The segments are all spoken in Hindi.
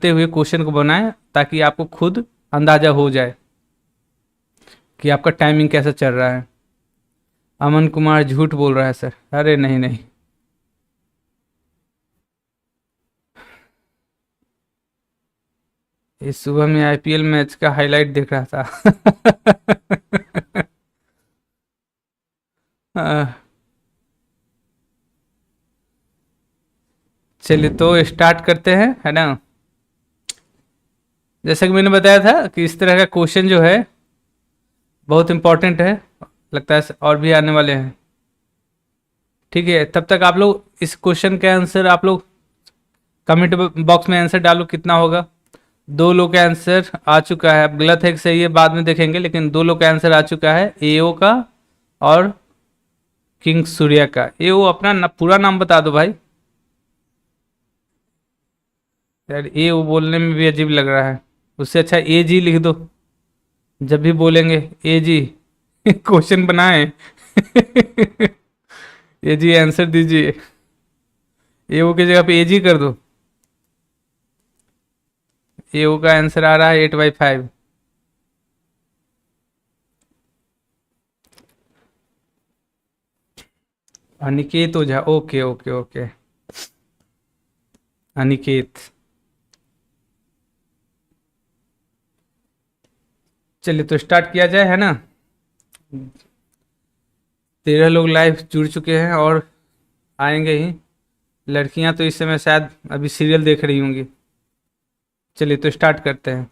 हुए क्वेश्चन को बनाएं ताकि आपको खुद अंदाजा हो जाए कि आपका टाइमिंग कैसा चल रहा है। अमन कुमार झूठ बोल रहा है सर। अरे नहीं नहीं, इस सुबह में आईपीएल मैच का हाईलाइट देख रहा था। चलिए तो स्टार्ट करते हैं, है ना। जैसा कि मैंने बताया था कि इस तरह का क्वेश्चन जो है बहुत इंपॉर्टेंट है, लगता है और भी आने वाले हैं। ठीक है, तब तक आप लोग इस क्वेश्चन का आंसर आप लोग कमेंट बॉक्स में आंसर डालो कितना होगा। 2 लोग का आंसर आ चुका है, अब गलत है कि सही है बाद में देखेंगे, लेकिन 2 लोग का आंसर आ चुका है, एओ का और किंग सूर्या का। एओ अपना पूरा नाम बता दो भाई। यार एओ बोलने में भी अजीब लग रहा है, उससे अच्छा ए जी लिख दो जब भी बोलेंगे। ए जी क्वेश्चन बनाए। ए जी आंसर दीजिए, एओ की जगह पे ए जी कर दो। एओ का आंसर आ रहा है 8/5। अनिकेत ओझा, ओके ओके ओके, अनिकेत। चलिए तो स्टार्ट किया जाए, है ना। 13 लोग लाइव जुड़ चुके हैं और आएंगे ही। लड़कियां तो इस समय शायद अभी सीरियल देख रही होंगी। चलिए तो स्टार्ट करते हैं।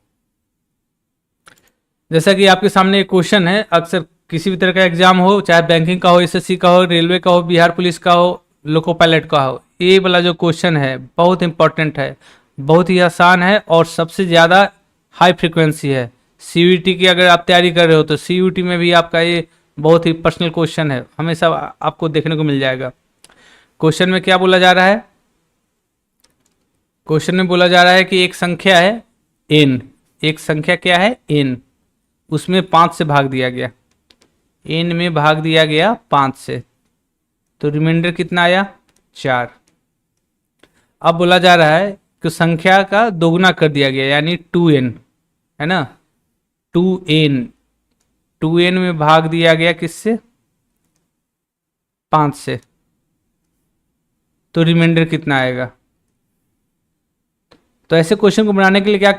जैसा कि आपके सामने एक क्वेश्चन है, अक्सर किसी भी तरह का एग्जाम हो, चाहे बैंकिंग का हो, एसएससी का हो, रेलवे का हो, बिहार पुलिस का हो, लोको पायलट का हो, ये वाला जो क्वेश्चन है बहुत इंपॉर्टेंट है, बहुत ही आसान है और सबसे ज़्यादा हाई फ्रिक्वेंसी है। सीयूईटी की अगर आप तैयारी कर रहे हो तो सीयूईटी में भी आपका ये बहुत ही पर्सनल क्वेश्चन है, हमेशा आपको देखने को मिल जाएगा। क्वेश्चन में क्या बोला जा रहा है? क्वेश्चन में बोला जा रहा है कि एक संख्या है n, एक संख्या क्या है n, उसमें 5 से भाग दिया गया, n में भाग दिया गया 5 से, तो रिमाइंडर कितना आया? 4। अब बोला जा रहा है कि संख्या का दोगुना कर दिया गया यानी 2n, है ना। 2n, 2n में भाग दिया गया किससे? 5 से, तो रिमाइंडर कितना आएगा? तो ऐसे क्वेश्चन को बनाने के लिए क्या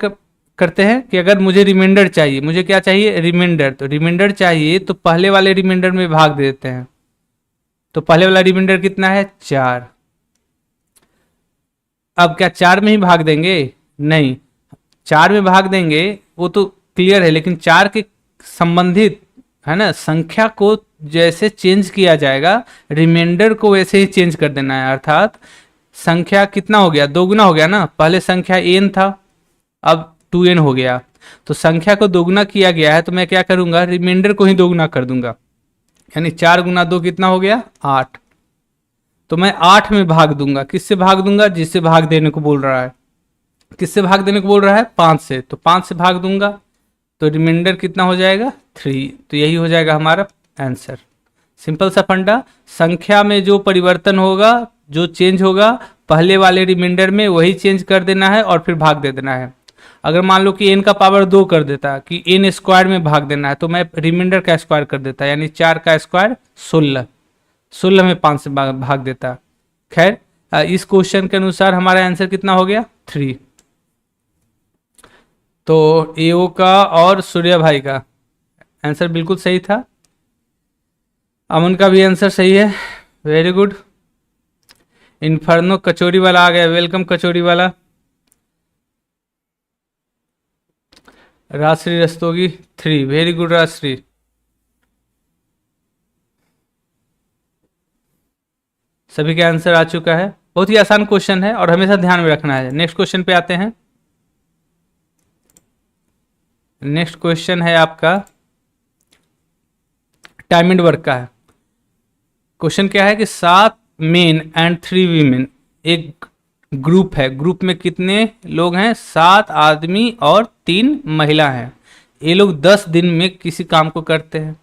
करते हैं कि अगर मुझे रिमाइंडर चाहिए, मुझे क्या चाहिए? रिमाइंडर। तो रिमाइंडर चाहिए तो पहले वाले रिमाइंडर में भाग देते हैं, तो पहले वाला रिमाइंडर कितना है? 4। अब क्या 4 में ही भाग देंगे? नहीं, 4 में भाग देंगे वो तो क्लियर है, लेकिन 4 के संबंधित, है ना, संख्या को जैसे चेंज किया जाएगा रिमाइंडर को वैसे ही चेंज कर देना है। अर्थात संख्या कितना हो गया? दोगुना हो गया ना। पहले संख्या n था, अब 2n हो गया, तो संख्या को दोगुना किया गया है, तो मैं क्या करूंगा? रिमाइंडर को ही दोगुना कर दूंगा, यानी 4 गुना 2 कितना हो गया? 8। तो मैं 8 में भाग दूंगा, किससे भाग दूंगा? जिससे भाग देने को बोल रहा है। किससे भाग देने को बोल रहा है? 5 से, तो 5 से भाग दूंगा, तो रिमाइंडर कितना हो जाएगा? 3। तो यही हो जाएगा हमारा आंसर। सिंपल सा फंडा, संख्या में जो परिवर्तन होगा, जो चेंज होगा, पहले वाले रिमाइंडर में वही चेंज कर देना है और फिर भाग दे देना है। अगर मान लो कि n का पावर 2 कर देता, कि n स्क्वायर में भाग देना है, तो मैं रिमाइंडर का स्क्वायर कर देता, यानी 4 का स्क्वायर 16, 16 में 5 से भाग देता। खैर, इस क्वेश्चन के अनुसार हमारा आंसर कितना हो गया? 3। तो एओ का और सूर्या भाई का आंसर बिल्कुल सही था। अमन का भी आंसर सही है, वेरी गुड। इन्फर्नो कचौरी वाला आ गया, वेलकम कचौरी वाला। Rajshree Rastogi 3, very good Rajshree. सभी का आंसर आ चुका है। बहुत ही आसान क्वेश्चन है और हमेशा ध्यान में रखना है। नेक्स्ट क्वेश्चन पे आते हैं। नेक्स्ट क्वेश्चन है आपका टाइम एंड वर्क का है। क्वेश्चन क्या है कि 7 मेन एंड 3 वीमेन एक ग्रुप है, ग्रुप में कितने लोग हैं? 7 आदमी और 3 महिला हैं। ये लोग 10 दिन में किसी काम को करते हैं।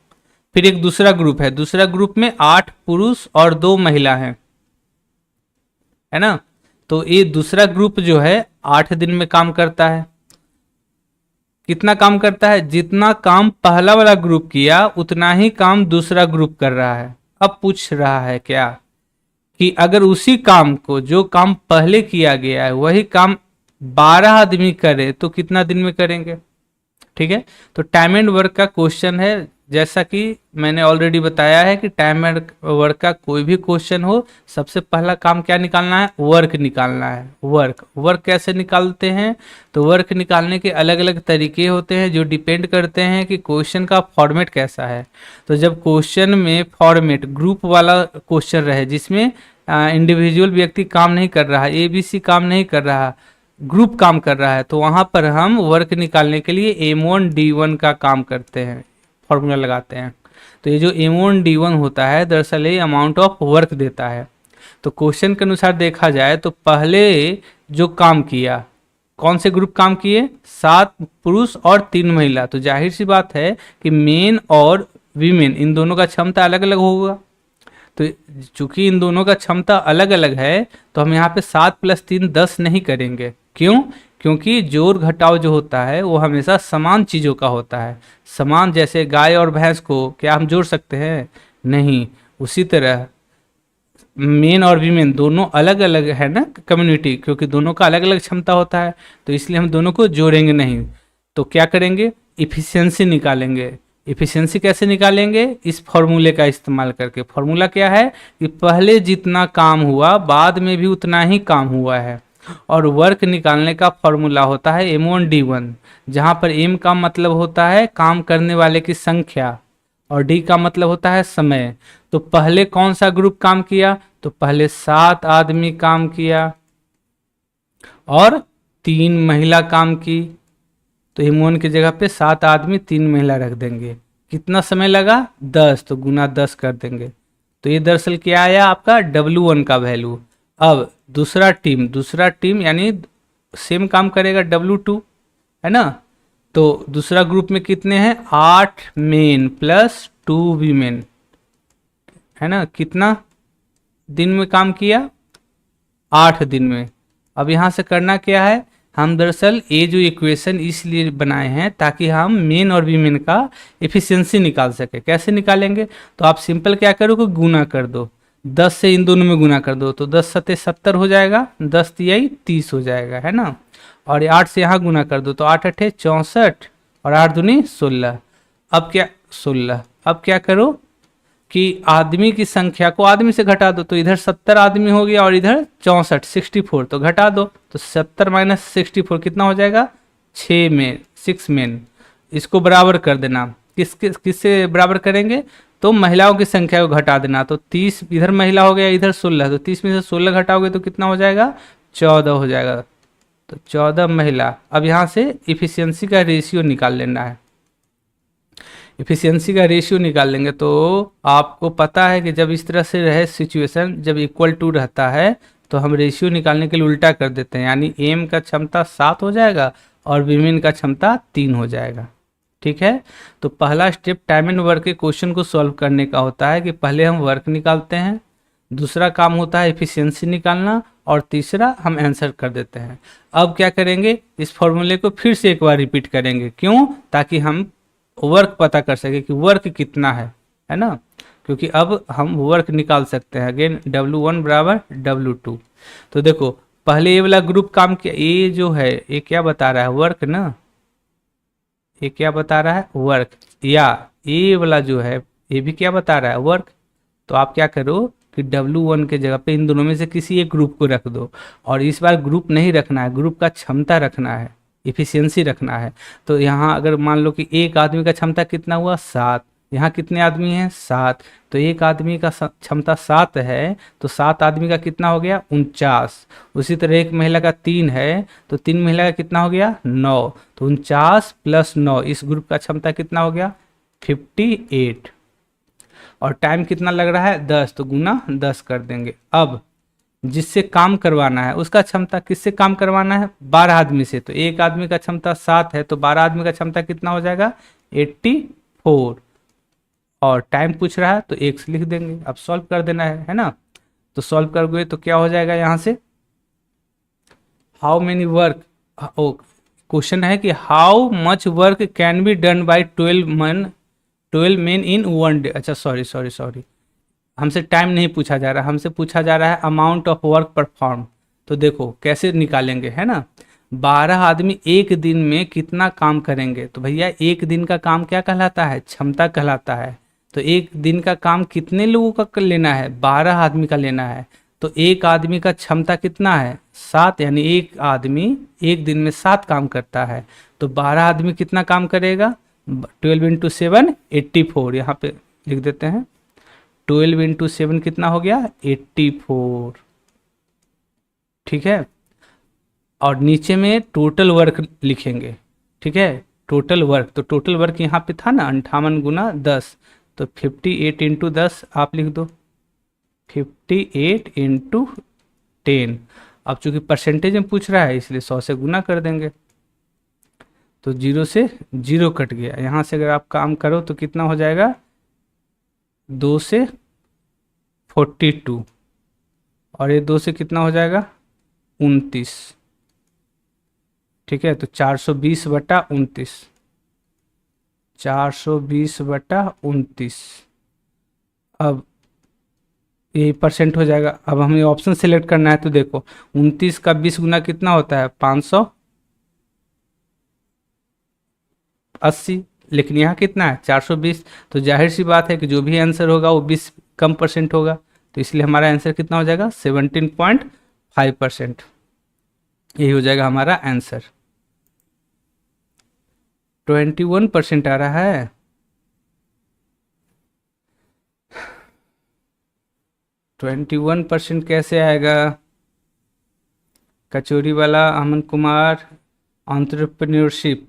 फिर एक दूसरा ग्रुप है, दूसरा ग्रुप में 8 पुरुष और 2 महिला हैं, है ना। तो ये दूसरा ग्रुप जो है 8 दिन में काम करता है। कितना काम करता है? जितना काम पहला वाला ग्रुप किया उतना ही काम दूसरा ग्रुप कर रहा है। अब पूछ रहा है क्या कि अगर उसी काम को, जो काम पहले किया गया है वही काम 12 आदमी करे तो कितना दिन में करेंगे? ठीक है, तो टाइम एंड वर्क का क्वेश्चन है। जैसा कि मैंने ऑलरेडी बताया है कि टाइम एंड वर्क का कोई भी क्वेश्चन हो, सबसे पहला काम क्या निकालना है? वर्क निकालना है। वर्क कैसे निकालते हैं? तो वर्क निकालने के अलग अलग तरीके होते हैं जो डिपेंड करते हैं कि क्वेश्चन का फॉर्मेट कैसा है। तो जब क्वेश्चन में फॉर्मेट ग्रुप वाला क्वेश्चन रहे, जिसमें इंडिविजुअल व्यक्ति काम नहीं कर रहा, ABC काम नहीं कर रहा, ग्रुप काम कर रहा है, तो वहां पर हम वर्क निकालने के लिए M1D1 का काम करते हैं, फॉर्मूला लगाते हैं। तो ये जो M1D1 होता है दरअसल ये अमाउंट ऑफ वर्क देता है। तो क्वेश्चन के अनुसार देखा जाए तो पहले जो काम किया, कौन से ग्रुप काम किए? 7 पुरुष और 3 महिला। तो जाहिर सी बात है कि मेन और वीमेन इन दोनों का क्षमता अलग अलग होगा। तो चूंकि इन दोनों का क्षमता अलग अलग है तो हम यहाँ पे 7 + 3 10 नहीं करेंगे। क्यों? क्योंकि जोड़ घटाव जो होता है वो हमेशा समान चीज़ों का होता है। समान, जैसे गाय और भैंस को क्या हम जोड़ सकते हैं? नहीं। उसी तरह मेन और वीमेन दोनों अलग अलग है ना कम्युनिटी, क्योंकि दोनों का अलग अलग क्षमता होता है, तो इसलिए हम दोनों को जोड़ेंगे नहीं। तो क्या करेंगे? इफिशियंसी निकालेंगे। इफिशियंसी कैसे निकालेंगे? इस फॉर्मूले का इस्तेमाल करके। फॉर्मूला क्या है कि पहले जितना काम हुआ बाद में भी उतना ही काम हुआ है। और वर्क निकालने का फॉर्मूला होता है M1D1, जहां पर M का मतलब होता है काम करने वाले की संख्या और D का मतलब होता है समय। तो पहले कौन सा ग्रुप काम किया? तो पहले 7 आदमी काम किया और 3 महिला काम की। तो M1 की जगह पे 7 आदमी 3 महिला रख देंगे। कितना समय लगा? 10, तो गुना 10 कर देंगे। तो ये दरअसल क्या आया आपका? W1 का वैल्यू। अब दूसरा टीम यानी सेम काम करेगा W2, है ना। तो दूसरा ग्रुप में कितने हैं? 8 मेन प्लस 2 वीमेन, है ना। कितना दिन में काम किया? 8 दिन में। अब यहाँ से करना क्या है? हम दरअसल ये जो इक्वेशन इसलिए बनाए हैं ताकि हम मेन और वीमेन का एफिशिएंसी निकाल सके। कैसे निकालेंगे? तो आप सिंपल क्या करो कि गुना कर दो, 10 से इन दोनों में गुना कर दो, तो 10 × 7 = 70 हो जाएगा, 10 × 3 = 30 हो जाएगा, है ना। और 8 से यहाँ गुना कर दो तो 8 × 8 = 64 और 8 दूनी 16। अब क्या 16? अब क्या करो कि आदमी की संख्या को आदमी से घटा दो, तो इधर 70 आदमी हो गया और इधर 64 64, तो घटा दो। तो 70 - 64 कितना हो जाएगा? 6 मेन। इसको बराबर कर देना। किससे बराबर करेंगे? तो महिलाओं की संख्या को घटा देना। तो 30 इधर महिला हो गया, इधर 16, तो 30 में से 16 घटाओगे तो कितना हो जाएगा? 14 हो जाएगा। तो 14 महिला। अब यहाँ से इफिशियंसी का रेशियो निकाल लेना है। इफिशियंसी का रेशियो निकाल लेंगे तो आपको पता है कि जब इस तरह से रहे सिचुएशन, जब =2 रहता है तो हम रेशियो निकालने के लिए उल्टा कर देते हैं, यानी M का क्षमता 7 हो जाएगा और वीमेन का क्षमता 3 हो जाएगा। ठीक है, तो पहला स्टेप टाइम एंड वर्क के क्वेश्चन को सॉल्व करने का होता है कि पहले हम वर्क निकालते हैं, दूसरा काम होता है एफिशिएंसी निकालना और तीसरा हम आंसर कर देते हैं। अब क्या करेंगे? इस फॉर्मूले को फिर से एक बार रिपीट करेंगे। क्यों? ताकि हम वर्क पता कर सके कि वर्क कितना है ना। क्योंकि अब हम वर्क निकाल सकते हैं। Again W1 = W2। तो देखो पहले ये वाला ग्रुप काम किया, ये जो है ये क्या बता रहा है? वर्क ना। ये क्या बता रहा है? वर्क। या ये वाला जो है ये भी क्या बता रहा है? वर्क। तो आप क्या करो कि W1 के जगह पे इन दोनों में से किसी एक ग्रुप को रख दो, और इस बार ग्रुप नहीं रखना है, ग्रुप का क्षमता रखना है, इफिशियंसी रखना है। तो यहाँ अगर मान लो कि एक आदमी का क्षमता कितना हुआ? 7। यहाँ कितने आदमी हैं? 7। तो एक आदमी का क्षमता 7 है तो 7 आदमी का कितना हो गया? 49। उसी तरह एक महिला का 3 है तो 3 महिला का कितना हो गया? 9। तो 49 + 9, इस ग्रुप का क्षमता कितना हो गया? 58। और टाइम कितना लग रहा है? 10, तो गुना 10 कर देंगे। अब जिससे काम करवाना है उसका क्षमता किससे काम करवाना है? 12 आदमी से। तो एक आदमी का क्षमता 7 है तो 12 आदमी का क्षमता कितना हो जाएगा? 84। और टाइम पूछ रहा है तो 1 से लिख देंगे। अब सॉल्व कर देना है ना। तो सॉल्व कर गए तो क्या हो जाएगा? यहाँ से हाउ मेनी वर्क, ओ क्वेश्चन है कि how much work can be done by 12 men in 1 day. अच्छा सॉरी सॉरी सॉरी, हमसे टाइम नहीं पूछा जा रहा, हमसे पूछा जा रहा है अमाउंट ऑफ वर्क परफॉर्म। तो देखो कैसे निकालेंगे, है ना। 12 आदमी एक दिन में कितना काम करेंगे, तो भैया एक दिन का काम क्या कहलाता है, क्षमता कहलाता है। तो एक दिन का काम कितने लोगों का लेना है, 12 आदमी का लेना है। तो एक आदमी का क्षमता कितना है, 7, यानी एक आदमी एक दिन में 7 काम करता है। तो 12 आदमी कितना काम करेगा, 12 इंटू 7 84, यहाँ पे लिख देते हैं। 12 इंटू 7 कितना हो गया, 84। ठीक है, और नीचे में टोटल वर्क लिखेंगे। ठीक है, टोटल वर्क, तो टोटल वर्क यहाँ पे था ना 58 गुना 10, तो 58 इंटू 10 आप लिख दो, 58 इंटू 10। अब चूंकि परसेंटेज में पूछ रहा है इसलिए 100 से गुना कर देंगे, तो 0 से 0 कट गया। यहाँ से अगर आप काम करो तो कितना हो जाएगा, 2 से 42, और ये 2 से कितना हो जाएगा, 29। ठीक है, तो 420/29, 420/29। अब यही परसेंट हो जाएगा। अब हमें ऑप्शन सेलेक्ट करना है, तो देखो 29 का 20 गुना कितना होता है, 580, लेकिन यहाँ कितना है 420। तो जाहिर सी बात है कि जो भी आंसर होगा वो 20 कम परसेंट होगा, तो इसलिए हमारा आंसर कितना हो जाएगा, 17.5%। यही हो जाएगा हमारा आंसर। 21% आ रहा है। 21% कैसे आएगा, कचौरी वाला अमन कुमार, एंटरप्रेन्योरशिप।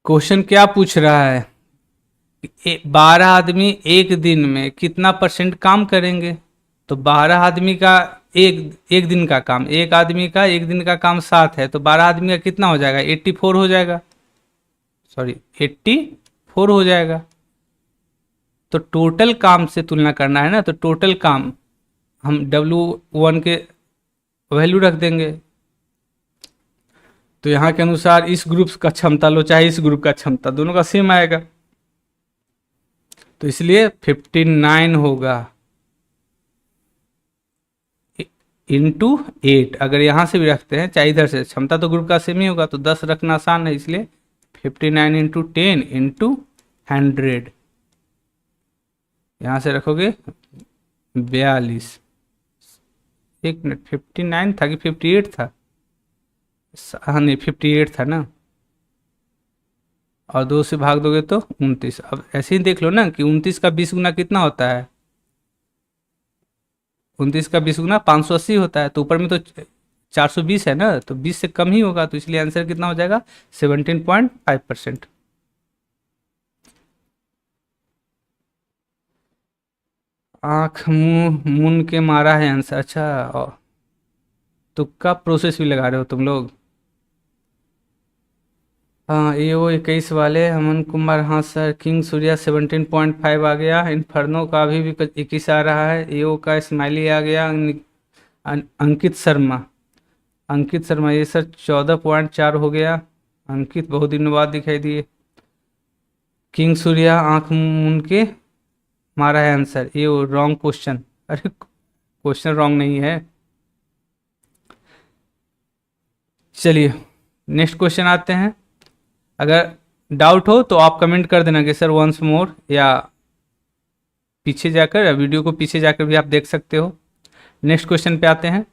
क्वेश्चन क्या पूछ रहा है, 12 आदमी एक दिन में कितना परसेंट काम करेंगे। तो 12 आदमी का एक दिन का काम, एक आदमी का एक दिन का काम 7 है, तो 12 आदमी का कितना हो जाएगा, 84 हो जाएगा, सॉरी 84 हो जाएगा। तो टोटल काम से तुलना करना है ना, तो टोटल काम हम W1 के वैल्यू रख देंगे। तो यहाँ के अनुसार इस ग्रुप का क्षमता लो चाहे इस ग्रुप का क्षमता, दोनों का सेम आएगा, तो इसलिए 59 होगा इंटू 8। अगर यहाँ से भी रखते हैं चाहे इधर से, क्षमता तो ग्रुप का सेम ही होगा, तो 10 रखना आसान है, इसलिए 59 इंटू 10 इंटू 100। यहाँ से रखोगे 42। एक मिनट, 59 था कि 58 था, हाँ नहीं 58 था ना, और 2 से भाग दोगे तो 29। अब ऐसे ही देख लो ना कि 29 का 20 गुना कितना होता है, 29 का 20 गुना 580 होता है, तो ऊपर में तो 420 है ना, तो 20 से कम ही होगा, तो इसलिए आंसर कितना हो जाएगा, 17.5%। आँख मुंह मुन के मारा है आंसर, अच्छा तुक्का प्रोसेस भी लगा रहे हो तुम लोग। हाँ EO 21 वाले अमन कुमार, हाँ सर। किंग सूर्या 17.5 आ गया, इन्फर्नो का अभी भी 21 आ रहा है, EO का स्माइली आ गया। अंकित शर्मा, अंकित शर्मा ये सर 14.4 हो गया। अंकित बहुत दिनों बाद दिखाई दिए। किंग सूर्या आंख मूंद के मारा है आंसर, ये रॉन्ग क्वेश्चन, अरे क्वेश्चन रॉन्ग नहीं है। चलिए नेक्स्ट क्वेश्चन आते हैं। अगर डाउट हो तो आप कमेंट कर देना कि सर वंस मोर, या पीछे जाकर, या वीडियो को पीछे जाकर भी आप देख सकते हो। नेक्स्ट क्वेश्चन पे आते हैं।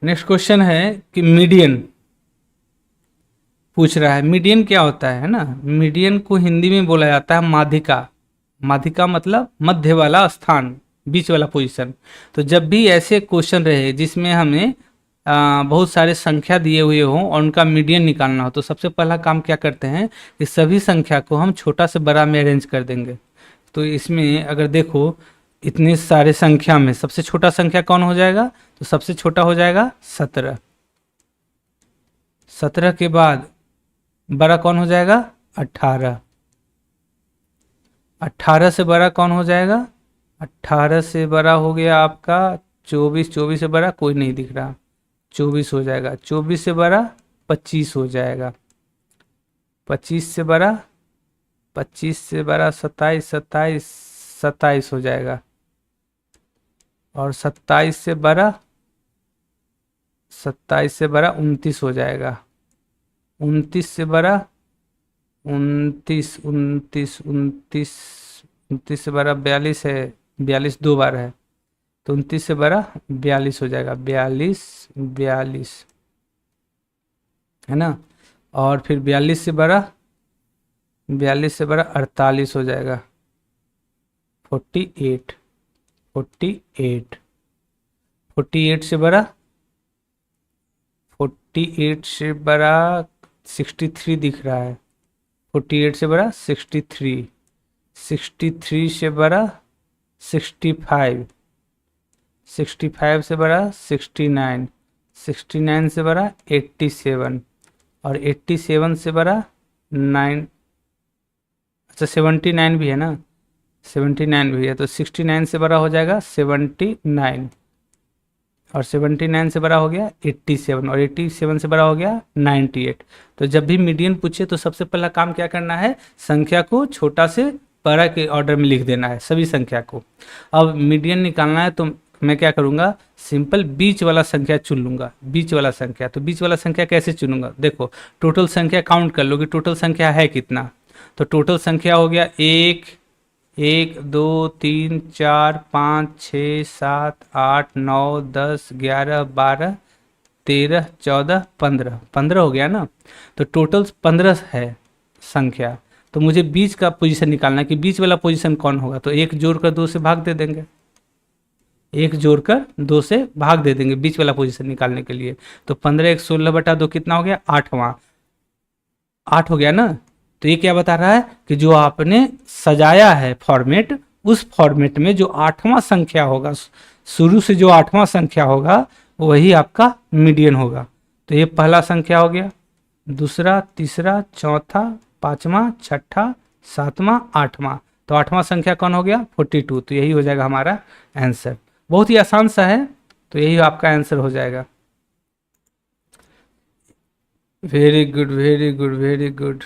नेक्स्ट क्वेश्चन है कि मीडियन पूछ रहा है। मीडियन क्या होता है ना, मीडियन को हिंदी में बोला जाता है माध्यिका। माध्यिका मतलब मध्य वाला स्थान, बीच वाला पोजीशन। तो जब भी ऐसे क्वेश्चन रहे जिसमें हमें बहुत सारे संख्या दिए हुए हों और उनका मीडियन निकालना हो, तो सबसे पहला काम क्या करते हैं कि सभी संख्या को हम छोटा से बड़ा में अरेंज कर देंगे। तो इसमें अगर देखो इतने सारे संख्या में सबसे छोटा संख्या कौन हो जाएगा, तो सबसे छोटा हो जाएगा 17। 17 के बाद बड़ा कौन हो जाएगा, 18। 18 से बड़ा कौन हो जाएगा? 18 से बड़ा हो गया आपका 24, 24 से बड़ा कोई नहीं दिख रहा, 24 हो जाएगा। 24 से बड़ा 25 हो जाएगा। 25 से बड़ा, 25 से बड़ा 27, 27, 27 हो जाएगा। और 27 से बड़ा, 27 से बड़ा 29 हो जाएगा। 29 से बड़ा 29, 29, 29, 29 से बड़ा 42 है, 42 दो बार है, तो 29 से बड़ा 42 हो जाएगा। 42, 42 है ना। और फिर 42 से बड़ा, 42 से बड़ा 48 हो जाएगा। 48, 48, 48 से बड़ा, 48 से बड़ा 63 दिख रहा है। 48 से बड़ा 63, 63 से बड़ा 65, 65 से बड़ा 69, 69 से बड़ा 87, और 87 से बड़ा 9, अच्छा 79 भी है ना, 79 भी है, तो 69 से बड़ा हो जाएगा 79, और 79 से बड़ा हो गया 87, और 87 से बड़ा हो गया 98। तो जब भी मीडियन पूछे तो सबसे पहला काम क्या करना है? संख्या को छोटा से बड़ा के ऑर्डर में लिख देना है, सभी संख्या को। अब मीडियन निकालना है तो मैं क्या करूँगा? सिंपल बीच वाला संख्या चुन लूँगा, बीच वाला संख्या। तो बीच वाला संख्या कैसे चुनूंगा? देखो, टोटल संख्या काउंट कर लो कि टोटल संख्या है कितना। तो टोटल संख्या हो गया 1, 1, 2, 3, 4, 5, 6, 7, 8, 9, 10, 11, 12, 13, 14, 15, 15 हो गया ना। तो टोटल 15 है संख्या। तो मुझे बीच का पोजीशन निकालना है कि बीच वाला पोजीशन कौन होगा। तो एक जोड़कर 2 से भाग दे देंगे, एक जोड़कर 2 से भाग दे देंगे बीच वाला पोजीशन निकालने के लिए। तो 15 एक 16/2 कितना हो गया? 8वां, 8 हो गया ना। तो ये क्या बता रहा है कि जो आपने सजाया है फॉर्मेट, उस फॉर्मेट में जो 8वां संख्या होगा, शुरू से जो 8वां संख्या होगा वही आपका मीडियन होगा। तो ये पहला संख्या हो गया, दूसरा, तीसरा, चौथा, 5वां, छठा, 7वां, 8वां। तो 8वां संख्या कौन हो गया? 42। तो यही हो जाएगा हमारा आंसर। बहुत ही आसान सा है, तो यही आपका आंसर हो जाएगा। Very good, very good, very good.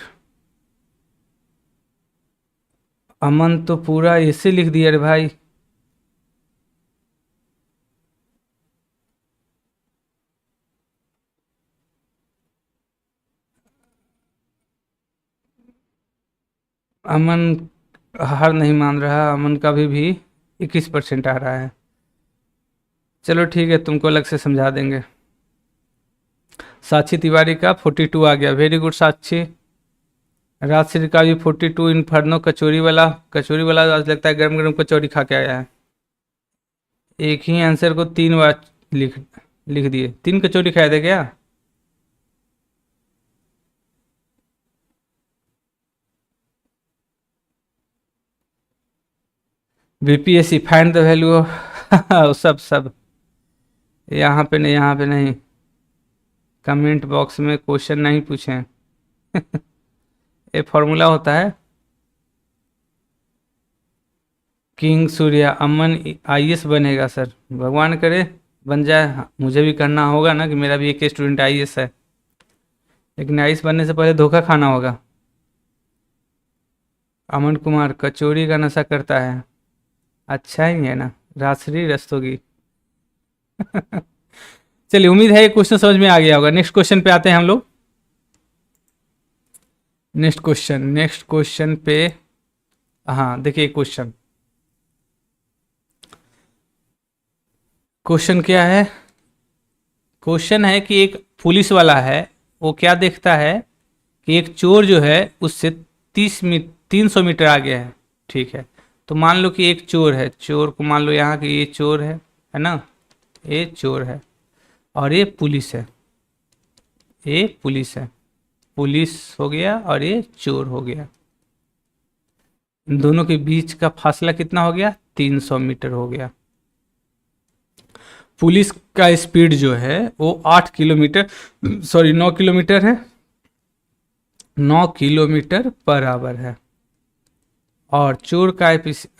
Aman तो पूरा ऐसे लिख दिया रे भाई। अमन हार नहीं मान रहा, अमन का भी 21% आ रहा है। चलो ठीक है, तुमको अलग से समझा देंगे। साक्षी तिवारी का 42 आ गया, वेरी गुड साक्षी। राजश्री का भी 42। इन्फर्नो कचौरी वाला, कचौरी वाला आज लगता है गरम गरम कचौरी खा के आया है। एक ही आंसर को 3 बार लिख लिख दिए। 3 कचौरी खाए थे क्या? BPSC find the value of सब यहाँ पे नहीं, यहाँ पे नहीं, कमेंट बॉक्स में क्वेश्चन नहीं पूछें। ये फॉर्मूला होता है। किंग सूर्या, अमन आईएएस बनेगा सर, भगवान करे बन जाए। हाँ, मुझे भी करना होगा ना कि मेरा भी एक स्टूडेंट आईएएस है, लेकिन आईएएस बनने से पहले धोखा खाना होगा। अमन कुमार कचौरी का नशा करता है, अच्छा ही है ना, राजश्री रस्तोगी। चलिए, उम्मीद है ये क्वेश्चन समझ में आ गया होगा। नेक्स्ट क्वेश्चन पे आते हैं हम लोग। नेक्स्ट क्वेश्चन पे, हाँ देखिए क्वेश्चन, क्वेश्चन क्या है? क्वेश्चन है कि एक पुलिस वाला है, वो क्या देखता है कि एक चोर जो है उससे 300 मीटर आगे है। ठीक है, तो मान लो कि एक चोर है, चोर को मान लो यहाँ कि ये चोर है ना, ये चोर है और ये पुलिस है, ये पुलिस है, पुलिस हो गया और ये चोर हो गया। इन दोनों के बीच का फासला कितना हो गया? 300 मीटर हो गया। पुलिस का स्पीड जो है वो 8 किलोमीटर, सॉरी 9 किलोमीटर है, 9 किलोमीटर पर आवर है। और चोर का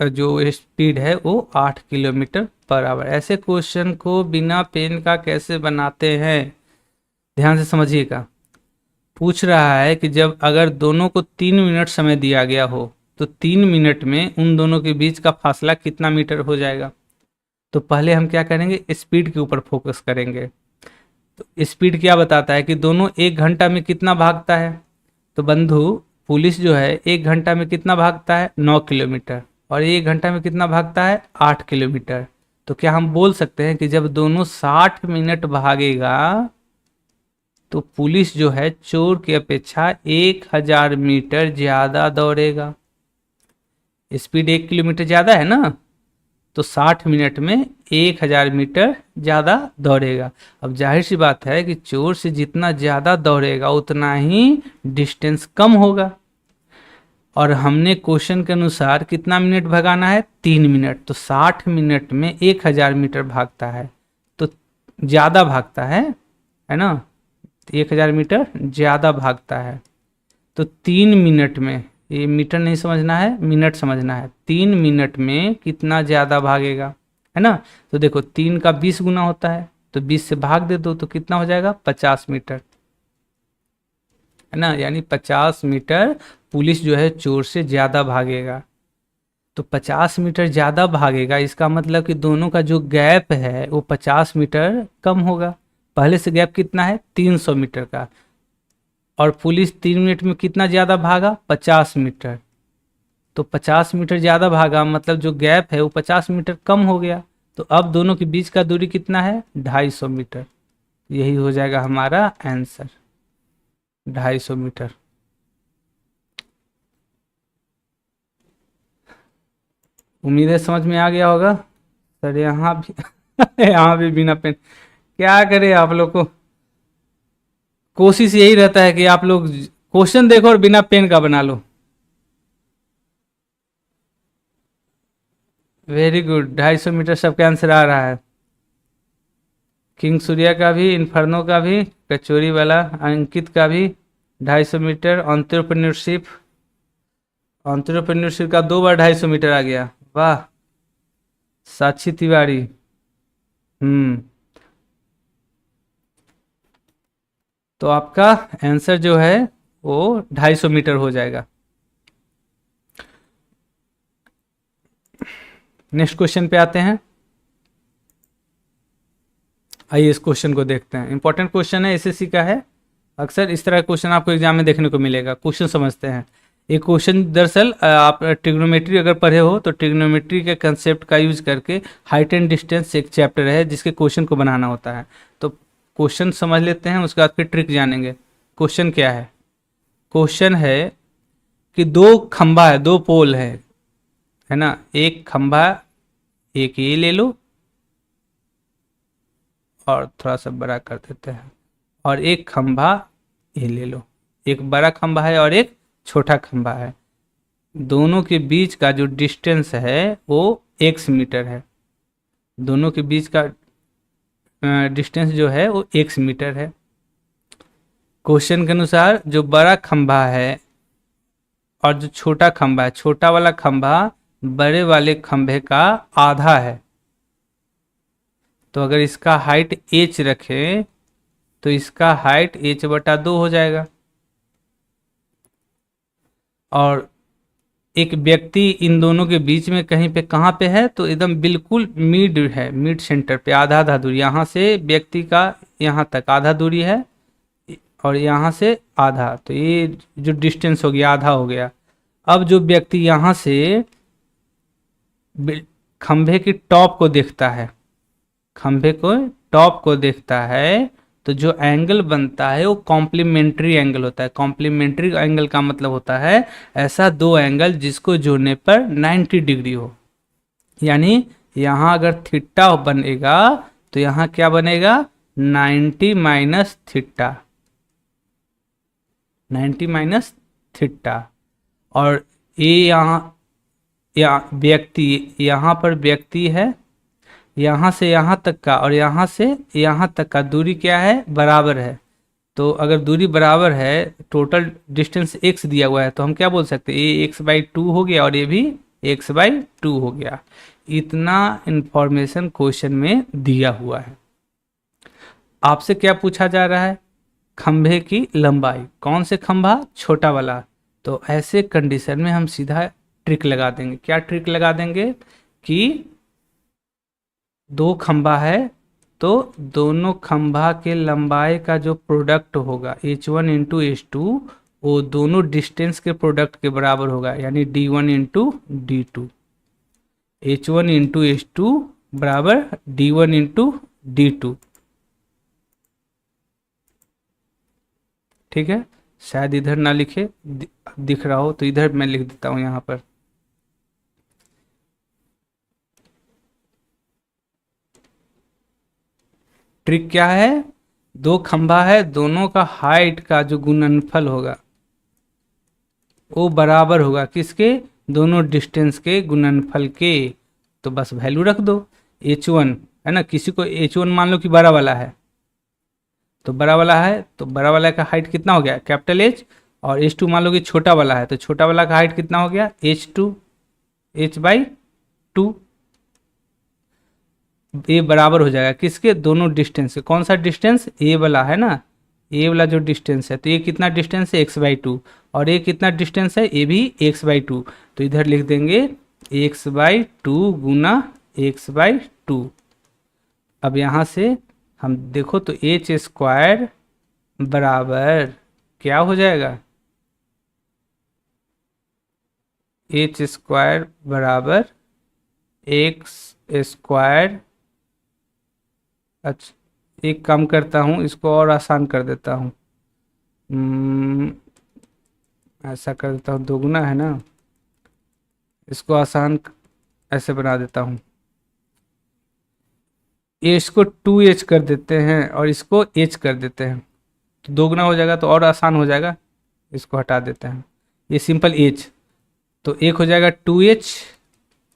जो स्पीड है वो 8 किलोमीटर पर आवर। ऐसे क्वेश्चन को बिना पेन का कैसे बनाते हैं, ध्यान से समझिएगा। पूछ रहा है कि जब अगर दोनों को 3 मिनट समय दिया गया हो तो 3 मिनट में उन दोनों के बीच का फासला कितना मीटर हो जाएगा। तो पहले हम क्या करेंगे, स्पीड के ऊपर फोकस करेंगे। तो स्पीड क्या बताता है कि दोनों 1 घंटा में कितना भागता है। तो बंधु, पुलिस जो है 1 घंटा में कितना भागता है, 9 किलोमीटर, और 1 घंटा में कितना भागता है, 8 किलोमीटर। तो क्या हम बोल सकते हैं कि जब दोनों 60 मिनट भागेगा तो पुलिस जो है चोर की अपेक्षा 1000 मीटर ज्यादा दौड़ेगा। स्पीड 1 किलोमीटर ज्यादा है ना, तो 60 मिनट में 1000 मीटर ज्यादा दौड़ेगा। अब जाहिर सी बात है कि चोर से जितना ज्यादा दौड़ेगा उतना ही डिस्टेंस कम होगा। और हमने क्वेश्चन के अनुसार कितना मिनट भगाना है, 3 मिनट। तो 60 मिनट में 1000 मीटर भागता है, तो ज्यादा भागता है ना, 1000 मीटर ज्यादा भागता है। तो 3 मिनट में, ये मीटर नहीं समझना है, मिनट समझना है, 3 मिनट में कितना ज्यादा भागेगा, है ना। तो देखो 3 का 20 गुना होता है, तो 20 से भाग दे दो तो कितना हो जाएगा, 50 मीटर, है ना। यानी 50 मीटर पुलिस जो है चोर से ज्यादा भागेगा। तो 50 मीटर ज्यादा भागेगा, इसका मतलब कि दोनों का जो गैप है वो 50 मीटर कम होगा। पहले से गैप कितना है, 300 मीटर का, और पुलिस 3 मिनट में कितना ज्यादा भागा, 50 मीटर। तो 50 मीटर ज्यादा भागा मतलब जो गैप है वो 50 मीटर कम हो गया। तो अब दोनों के बीच का दूरी कितना है, 250 मीटर। यही हो जाएगा हमारा आंसर, 250 मीटर। उम्मीद है समझ में आ गया होगा। सर यहाँ भी यहाँ भी बिना पेन, क्या करें आप लोग को, कोशिश यही रहता है कि आप लोग क्वेश्चन देखो और बिना पेन का बना लो। वेरी गुड, 250 मीटर सबका आंसर आ रहा है। किंग सूर्या का भी, इन्फर्नो का भी, कचोरी वाला अंकित का भी 250 मीटर। एंटरप्रेन्योरशिप का 2 बार 250 मीटर आ गया, वाह। साक्षी तिवारी, तो आपका आंसर जो है वो 250 मीटर हो जाएगा। नेक्स्ट क्वेश्चन पे आते हैं। आइए इस क्वेश्चन को देखते हैं। इंपॉर्टेंट क्वेश्चन है, एसएससी का है। अक्सर इस तरह का क्वेश्चन आपको एग्जाम में देखने को मिलेगा। क्वेश्चन समझते हैं। एक क्वेश्चन दरअसल आप ट्रिग्नोमेट्री अगर पढ़े हो तो ट्रिग्नोमेट्री के कंसेप्ट का यूज करके हाइट एंड डिस्टेंस एक चैप्टर है जिसके क्वेश्चन को बनाना होता है। तो क्वेश्चन समझ लेते हैं, उसके बाद फिर ट्रिक जानेंगे। क्वेश्चन क्या है, क्वेश्चन है कि 2 खंभा है, 2 पोल है ना। एक खंभा, एक ये ले लो और थोड़ा सा बड़ा कर देते हैं, और एक खंभा ये ले लो। एक बड़ा खंभा है और एक छोटा खंभा है। दोनों के बीच का जो डिस्टेंस है वो x मीटर है। दोनों के बीच का डिस्टेंस जो है वो x मीटर है। क्वेश्चन के अनुसार जो बड़ा खंभा है और जो छोटा खंभा है, छोटा वाला खंभा बड़े वाले खंभे का आधा है। तो अगर इसका हाइट h रखें तो इसका हाइट h/2 हो जाएगा। और एक व्यक्ति इन दोनों के बीच में कहीं पे, कहाँ पे है, तो एकदम बिल्कुल मिड है, मिड सेंटर पे, आधा आधा दूरी। यहाँ से व्यक्ति का यहाँ तक आधा दूरी है और यहाँ से आधा, तो ये जो डिस्टेंस हो गया आधा हो गया। अब जो व्यक्ति यहाँ से खंभे की टॉप को देखता है, खंभे को टॉप को देखता है, तो जो एंगल बनता है वो कॉम्प्लीमेंट्री एंगल होता है। कॉम्प्लीमेंट्री एंगल का मतलब होता है ऐसा 2 एंगल जिसको जोड़ने पर 90 डिग्री हो। यानी यहाँ अगर थीटा बनेगा तो यहाँ क्या बनेगा, 90 माइनस थीटा, 90 माइनस थीटा। और ये यहाँ व्यक्ति, यहाँ पर व्यक्ति है, यहाँ से यहाँ तक का और यहाँ से यहाँ तक का दूरी क्या है, बराबर है। तो अगर दूरी बराबर है, टोटल डिस्टेंस x दिया हुआ है, तो हम क्या बोल सकते हैं, ये x/2 हो गया और ये भी x/2 हो गया। इतना इंफॉर्मेशन क्वेश्चन में दिया हुआ है। आपसे क्या पूछा जा रहा है, खंभे की लंबाई। कौन से खंभा, छोटा वाला। तो ऐसे कंडीशन में हम सीधा ट्रिक लगा देंगे। क्या ट्रिक लगा देंगे कि दो खंभा है, तो दोनों खंभा के लंबाई का जो प्रोडक्ट होगा h1 इंटू h2, वो दोनों डिस्टेंस के प्रोडक्ट के बराबर होगा, यानी d1 into d2। h1 into h2 बराबर d1 इंटू d2। ठीक है, शायद इधर ना लिखे, दिख रहा हो तो इधर मैं लिख देता हूं यहां पर। ट्रिक क्या है, दो खंभा है, दोनों का हाइट का जो गुणनफल होगा वो बराबर होगा किसके, दोनों डिस्टेंस के गुणनफल के। तो बस वैल्यू रख दो, h1 है ना, किसी को h1 मान लो कि बड़ा वाला है, तो बड़ा वाला है तो बड़ा वाला का हाइट कितना हो गया, कैपिटल H, और h2 मान लो कि छोटा वाला है, तो छोटा वाला का हाइट कितना हो गया, h2, h/2। ये बराबर हो जाएगा किसके, दोनों डिस्टेंस के। कौन सा डिस्टेंस, ए वाला है ना, ए वाला जो डिस्टेंस है, तो ये कितना डिस्टेंस है, x/2, और ये कितना डिस्टेंस है, ये भी x/2। तो इधर लिख देंगे x/2 गुना x/2। अब यहाँ से हम देखो तो एच स्क्वायर बराबर क्या हो जाएगा, एच स्क्वायर बराबर एक्स स्क्वायर। अच्छा, एक काम करता हूँ, इसको और आसान कर देता हूँ, ऐसा कर देता हूँ, दोगुना है ना, इसको आसान ऐसे बना देता हूँ, इसको 2h कर देते हैं और इसको h कर देते हैं, तो दोगुना हो जाएगा, तो और आसान हो जाएगा, इसको हटा देते हैं, ये सिंपल h, तो एक हो जाएगा 2h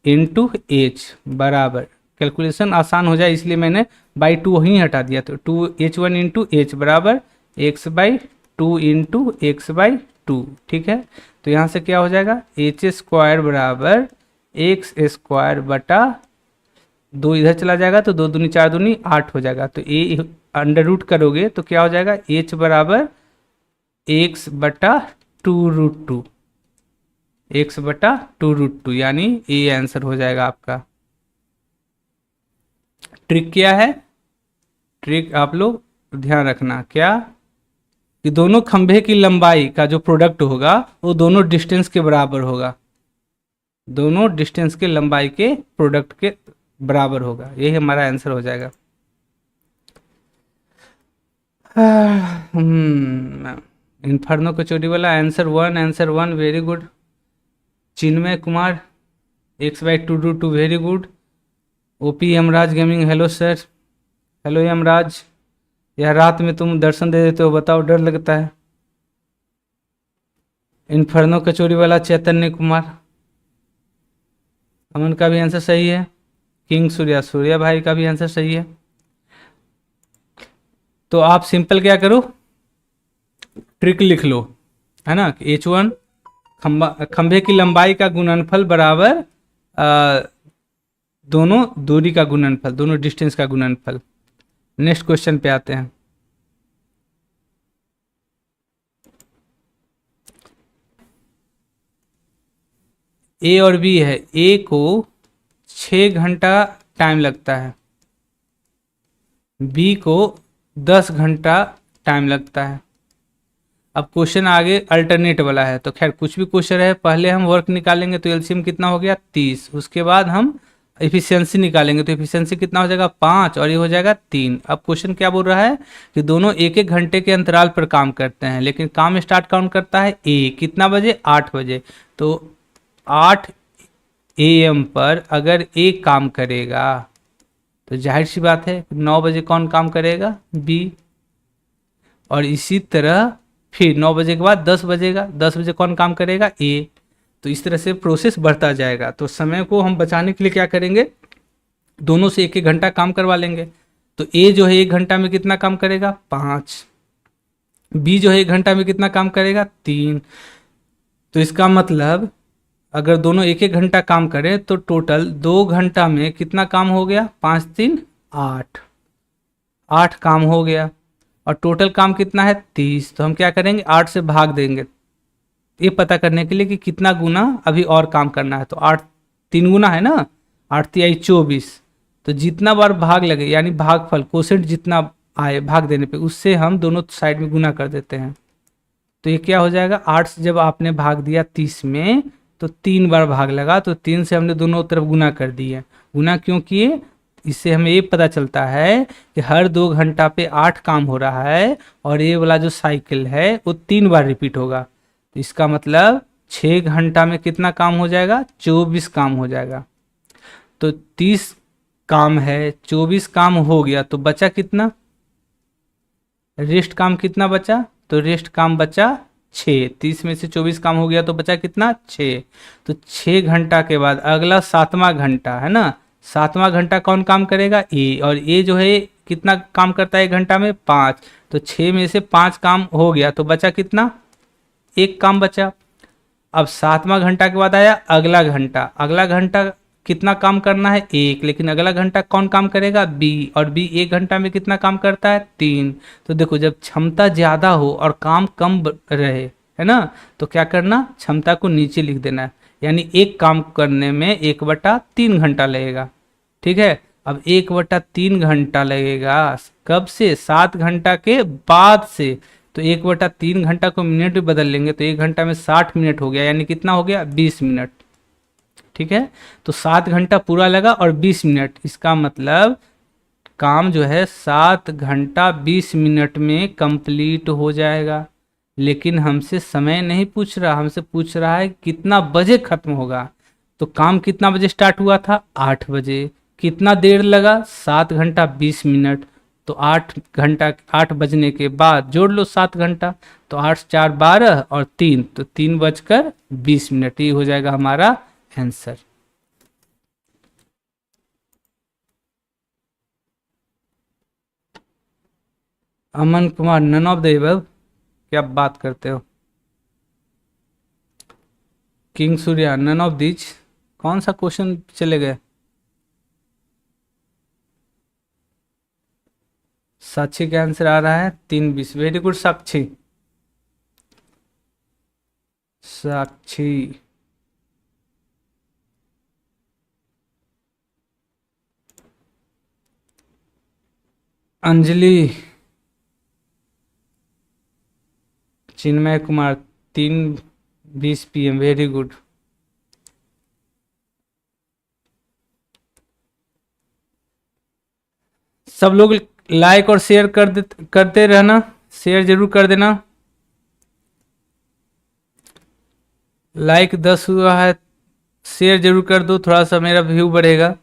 इंटू एच बराबर, कैलकुलेशन आसान हो जाए इसलिए मैंने बाई 2 ही हटा दिया, तो 2h1 इंटू एच बराबर x/2 इंटू x/2। ठीक है, तो यहाँ से क्या हो जाएगा, एच स्क्वायर बराबर एक्स स्क्वायर बटा 2 इधर चला जाएगा, तो 2 दूनी 4 दूनी 8 हो जाएगा, तो ए अंडर रूट करोगे तो क्या हो जाएगा, h बराबर x/2√2, x/2√2, यानी ये आंसर हो जाएगा आपका। ट्रिक क्या है, ट्रिक आप लोग ध्यान रखना, क्या कि दोनों खंभे की लंबाई का जो प्रोडक्ट होगा वो दोनों डिस्टेंस के बराबर होगा, दोनों डिस्टेंस के लंबाई के प्रोडक्ट के बराबर होगा, यही हमारा आंसर हो जाएगा। इन्फर्नो कचौड़ी वाला answer 1, very good. Chinmay Kumar x/2√2, very good. OP Yamraj gaming, hello sir, hello Yamraj, यह रात में तुम दर्शन दे देते हो, बताओ डर लगता है। इन्फर्नो कचौड़ी वाला चैतन्य कुमार, अमन का भी आंसर सही है। किंग सूर्या भाई का भी आंसर सही है। तो आप सिंपल क्या करो, ट्रिक लिख लो, है ना, h1 खंभे की लंबाई का गुणनफल बराबर दोनों दूरी का गुणनफल, दोनों डिस्टेंस का गुणनफल। नेक्स्ट क्वेश्चन पे आते हैं। ए और बी है, ए को 6 घंटा टाइम लगता है, बी को 10 घंटा टाइम लगता है। अब क्वेश्चन आगे अल्टरनेट वाला है, तो खैर कुछ भी क्वेश्चन है, पहले हम वर्क निकालेंगे तो एलसीएम कितना हो गया 30, उसके बाद हम एफिशिएंसी निकालेंगे, तो एफिशिएंसी कितना हो जाएगा 5 और ये हो जाएगा 3। अब क्वेश्चन क्या बोल रहा है कि दोनों 1-1 घंटे के अंतराल पर काम करते हैं, लेकिन काम स्टार्ट कौन करता है, ए, कितना बजे, 8 बजे। तो 8 AM पर अगर ए काम करेगा तो जाहिर सी बात है 9 बजे कौन काम करेगा, बी, और इसी तरह फिर 9 बजे के बाद 10 बजेगा, 10 बजे कौन काम करेगा, ए। तो इस तरह से प्रोसेस बढ़ता जाएगा। तो समय को हम बचाने के लिए क्या करेंगे, दोनों से 1-1 घंटा काम करवा लेंगे। तो ए जो है 1 घंटा में कितना काम करेगा, 5, बी जो है 1 घंटा में कितना काम करेगा, 3। तो इसका मतलब अगर दोनों 1-1 घंटा काम करें तो टोटल 2 घंटा में कितना काम हो गया, 5 3 8, 8 काम हो गया। और टोटल काम कितना है, 30। तो हम क्या करेंगे, 8 से भाग देंगे ये पता करने के लिए कि कितना गुना अभी और काम करना है। तो 8 3 गुना है ना, 8 तिहाई 24। तो जितना बार भाग लगे यानी भागफल कोसेंट जितना आए भाग देने पे, उससे हम दोनों साइड में गुना कर देते हैं। तो ये क्या हो जाएगा, 8 से जब आपने भाग दिया 30 में तो 3 बार भाग लगा, तो 3 से हमने दोनों तरफ गुना कर दिए। गुना क्यों किए, इससे हमें ये पता चलता है कि हर 2 घंटा पे 8 काम हो रहा है और ये वाला जो साइकिल है वो 3 बार रिपीट होगा। तो इसका मतलब 6 घंटा में कितना काम हो जाएगा, 24 काम हो जाएगा। तो 30 काम है, 24 काम हो गया, तो बचा कितना, रेस्ट काम कितना बचा, तो रेस्ट काम बचा 6। 30 में से 24 काम हो गया तो बचा कितना, 6। तो 6 घंटा के बाद अगला 7वां घंटा है ना, 7वां घंटा कौन काम करेगा, ए। और ए जो है कितना काम करता है 1 घंटा में, 5। तो 6 में से 5 काम हो गया तो बचा कितना, 1 काम बचा। अब 7वां घंटा के बाद आया अगला घंटा, अगला घंटा कितना काम करना है, 1। लेकिन अगला घंटा कौन काम करेगा, बी। और बी 1 घंटा में कितना काम करता है, 3। तो देखो जब क्षमता ज़्यादा हो और काम कम रहे है ना, तो क्या करना, क्षमता को नीचे लिख देना है। यानी एक काम करने में 1/3 घंटा लगेगा। ठीक है, अब 1/3 घंटा लगेगा कब से, 7 घंटा के बाद से। तो 1/3 घंटा को मिनट में बदल लेंगे तो 1 घंटा में 60 मिनट हो गया, यानी कितना हो गया, 20 मिनट। ठीक है, तो 7 घंटा पूरा लगा और 20 मिनट, इसका मतलब काम जो है 7 घंटा 20 मिनट में कंप्लीट हो जाएगा। लेकिन हमसे समय नहीं पूछ रहा, हमसे पूछ रहा है कितना बजे खत्म होगा। तो काम कितना बजे स्टार्ट हुआ था, 8 बजे। कितना देर लगा, 7 घंटा 20 मिनट। तो 8 घंटा 8 बजने के बाद जोड़ लो 7 घंटा, तो 8 4 12 और 3, तो 3 बजकर 20 मिनट, ये हो जाएगा हमारा answer. Aman Kumar, none of the above, क्या बात करते हो। King Surya, none of which, कौन सा क्वेश्चन चले गए। साक्षी का आंसर आ रहा है 3-20, वेरी गुड साक्षी। साक्षी, अंजलि, चिन्मय कुमार, 3:20 PM, वेरी गुड। सब लोग लाइक और शेयर करते रहना, शेयर जरूर कर देना। लाइक 10 हुआ है, शेयर जरूर कर दो, थोड़ा सा मेरा व्यू बढ़ेगा।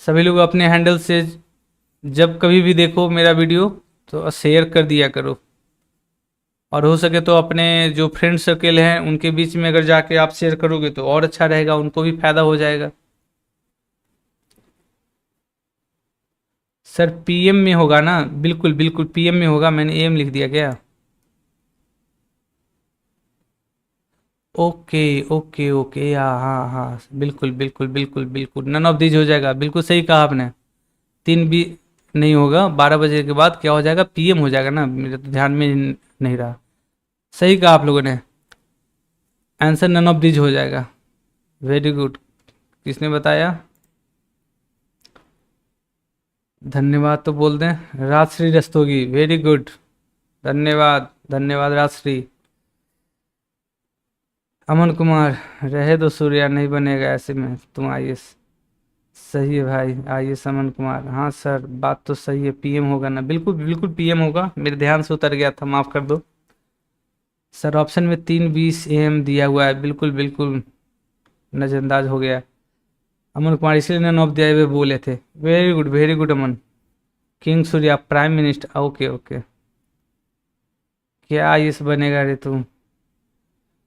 सभी लोग अपने हैंडल से जब कभी भी देखो मेरा वीडियो तो शेयर कर दिया करो। और हो सके तो अपने जो फ्रेंड सर्कल हैं उनके बीच में अगर जाके आप शेयर करोगे तो और अच्छा रहेगा, उनको भी फायदा हो जाएगा। सर पीएम में होगा ना, बिल्कुल बिल्कुल पीएम में होगा, मैंने एम लिख दिया क्या। ओके ओके ओके, हाँ हाँ हाँ, बिल्कुल बिल्कुल बिल्कुल बिल्कुल, नन ऑफ दीज हो जाएगा, बिल्कुल सही कहा आपने। 3 भी नहीं होगा, 12 बजे के बाद क्या हो जाएगा, पीएम हो जाएगा ना, मेरे तो ध्यान में नहीं रहा। सही कहा आप लोगों ने, आंसर नन ऑफ दीज हो जाएगा। वेरी गुड, किसने बताया, धन्यवाद तो बोल दें, राजश्री रस्तोगी, वेरी गुड, धन्यवाद धन्यवाद राजश्री। अमन कुमार, रहे दो सूर्या, नहीं बनेगा ऐसे में तुम आईएएस। सही है भाई, आईएएस अमन कुमार, हाँ सर बात तो सही है, पीएम होगा ना, बिल्कुल बिल्कुल पीएम होगा, मेरे ध्यान से उतर गया था, माफ कर दो। सर ऑप्शन में 3:20 AM दिया हुआ है, बिल्कुल बिल्कुल नजरअंदाज हो गया। अमन कुमार इसलिए नन ऑफ द वे बोले थे, very good Aman. King Surya, prime minister, okay okay. क्या आईएएस बनेगा रे तू,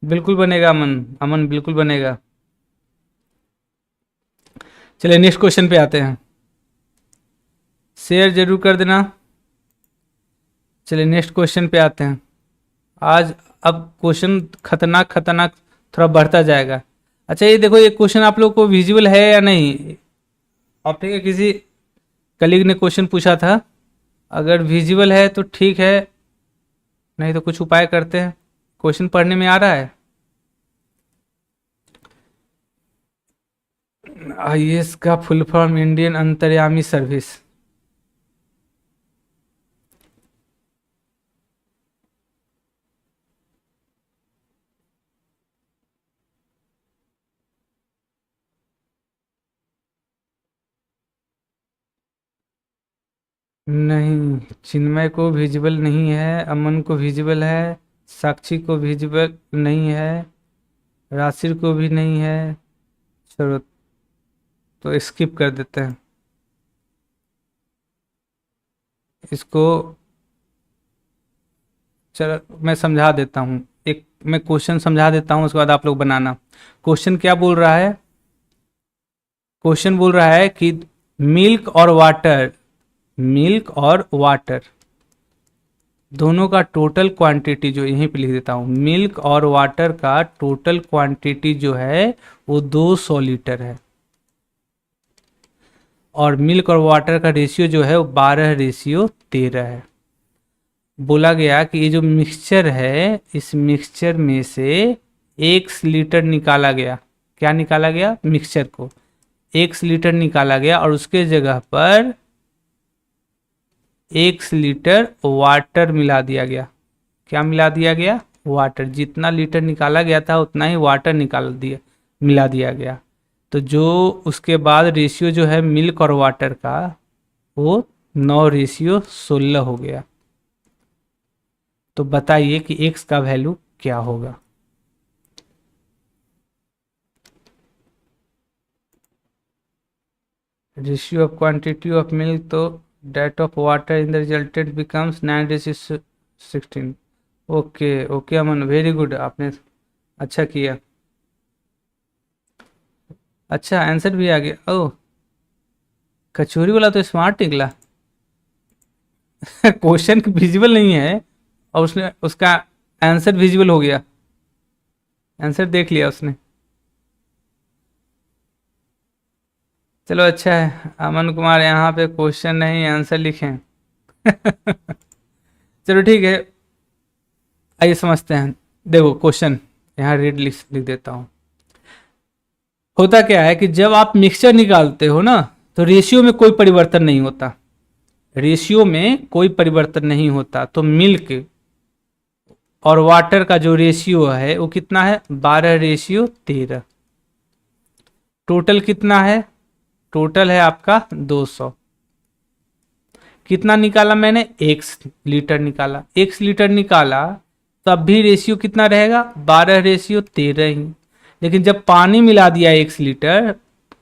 बिल्कुल बनेगा अमन, अमन बिल्कुल बनेगा। चलिए नेक्स्ट क्वेश्चन पे आते हैं, शेयर जरूर कर देना। चलिए नेक्स्ट क्वेश्चन पे आते हैं। आज अब क्वेश्चन खतरनाक खतरनाक थोड़ा बढ़ता जाएगा। अच्छा ये देखो, ये क्वेश्चन आप लोग को विजिबल है या नहीं? आपने किसी कलीग ने क्वेश्चन पूछा था, अगर विजिबल है तो ठीक है, नहीं तो कुछ उपाय करते हैं। क्वेश्चन पढ़ने में आ रहा है? आईएएस का फुल फॉर्म इंडियन अंतर्यामी सर्विस। नहीं, चिन्मय को विजिबल नहीं है, अमन को विजिबल है, साक्षी को विजिबल नहीं है, राशिर को भी नहीं है। चलो तो स्किप कर देते हैं इसको। चलो मैं समझा देता हूँ, एक मैं क्वेश्चन समझा देता हूँ, उसके बाद आप लोग बनाना। क्वेश्चन क्या बोल रहा है? क्वेश्चन बोल रहा है कि मिल्क और वाटर, मिल्क और वाटर दोनों का टोटल क्वांटिटी, जो यहीं पे लिख देता हूँ, मिल्क और वाटर का टोटल क्वांटिटी जो है वो 200 लीटर है, और मिल्क और वाटर का रेशियो जो है वो 12:13 है। बोला गया कि ये जो मिक्सचर है, इस मिक्सचर में से 1 लीटर निकाला गया। क्या निकाला गया? मिक्सचर को 1 लीटर निकाला गया, और उसके जगह पर 1 लीटर वाटर मिला दिया गया। क्या मिला दिया गया? वाटर। जितना लीटर निकाला गया था उतना ही वाटर निकाल दिया, मिला दिया गया। तो जो उसके बाद रेशियो जो है मिल्क और वाटर का, वो 9:16 हो गया। तो बताइए कि x का वैल्यू क्या होगा? Ratio of quantity of milk to that of water in the resultant becomes 9:16। Okay okay Aman, very good, आपने अच्छा किया। अच्छा आंसर भी आ गया। ओह, कचोरी वाला तो स्मार्ट निकला। क्वेश्चन विजिबल नहीं है और उसने उसका आंसर विजिबल हो गया, आंसर देख लिया उसने। चलो अच्छा है अमन कुमार, यहाँ पे क्वेश्चन नहीं आंसर लिखें। चलो ठीक है, आइए समझते हैं। देखो क्वेश्चन यहाँ रेड लिख देता हूँ। होता क्या है कि जब आप मिक्सचर निकालते हो ना, तो रेशियो में कोई परिवर्तन नहीं होता, रेशियो में कोई परिवर्तन नहीं होता। तो मिल्क और वाटर का जो रेशियो है वो कितना है? 12:13। टोटल कितना है? टोटल है आपका 200। कितना निकाला मैंने? 1 लीटर निकाला। 1 लीटर निकाला तब भी रेशियो कितना रहेगा? 12:13 ही। लेकिन जब पानी मिला दिया 1 लीटर,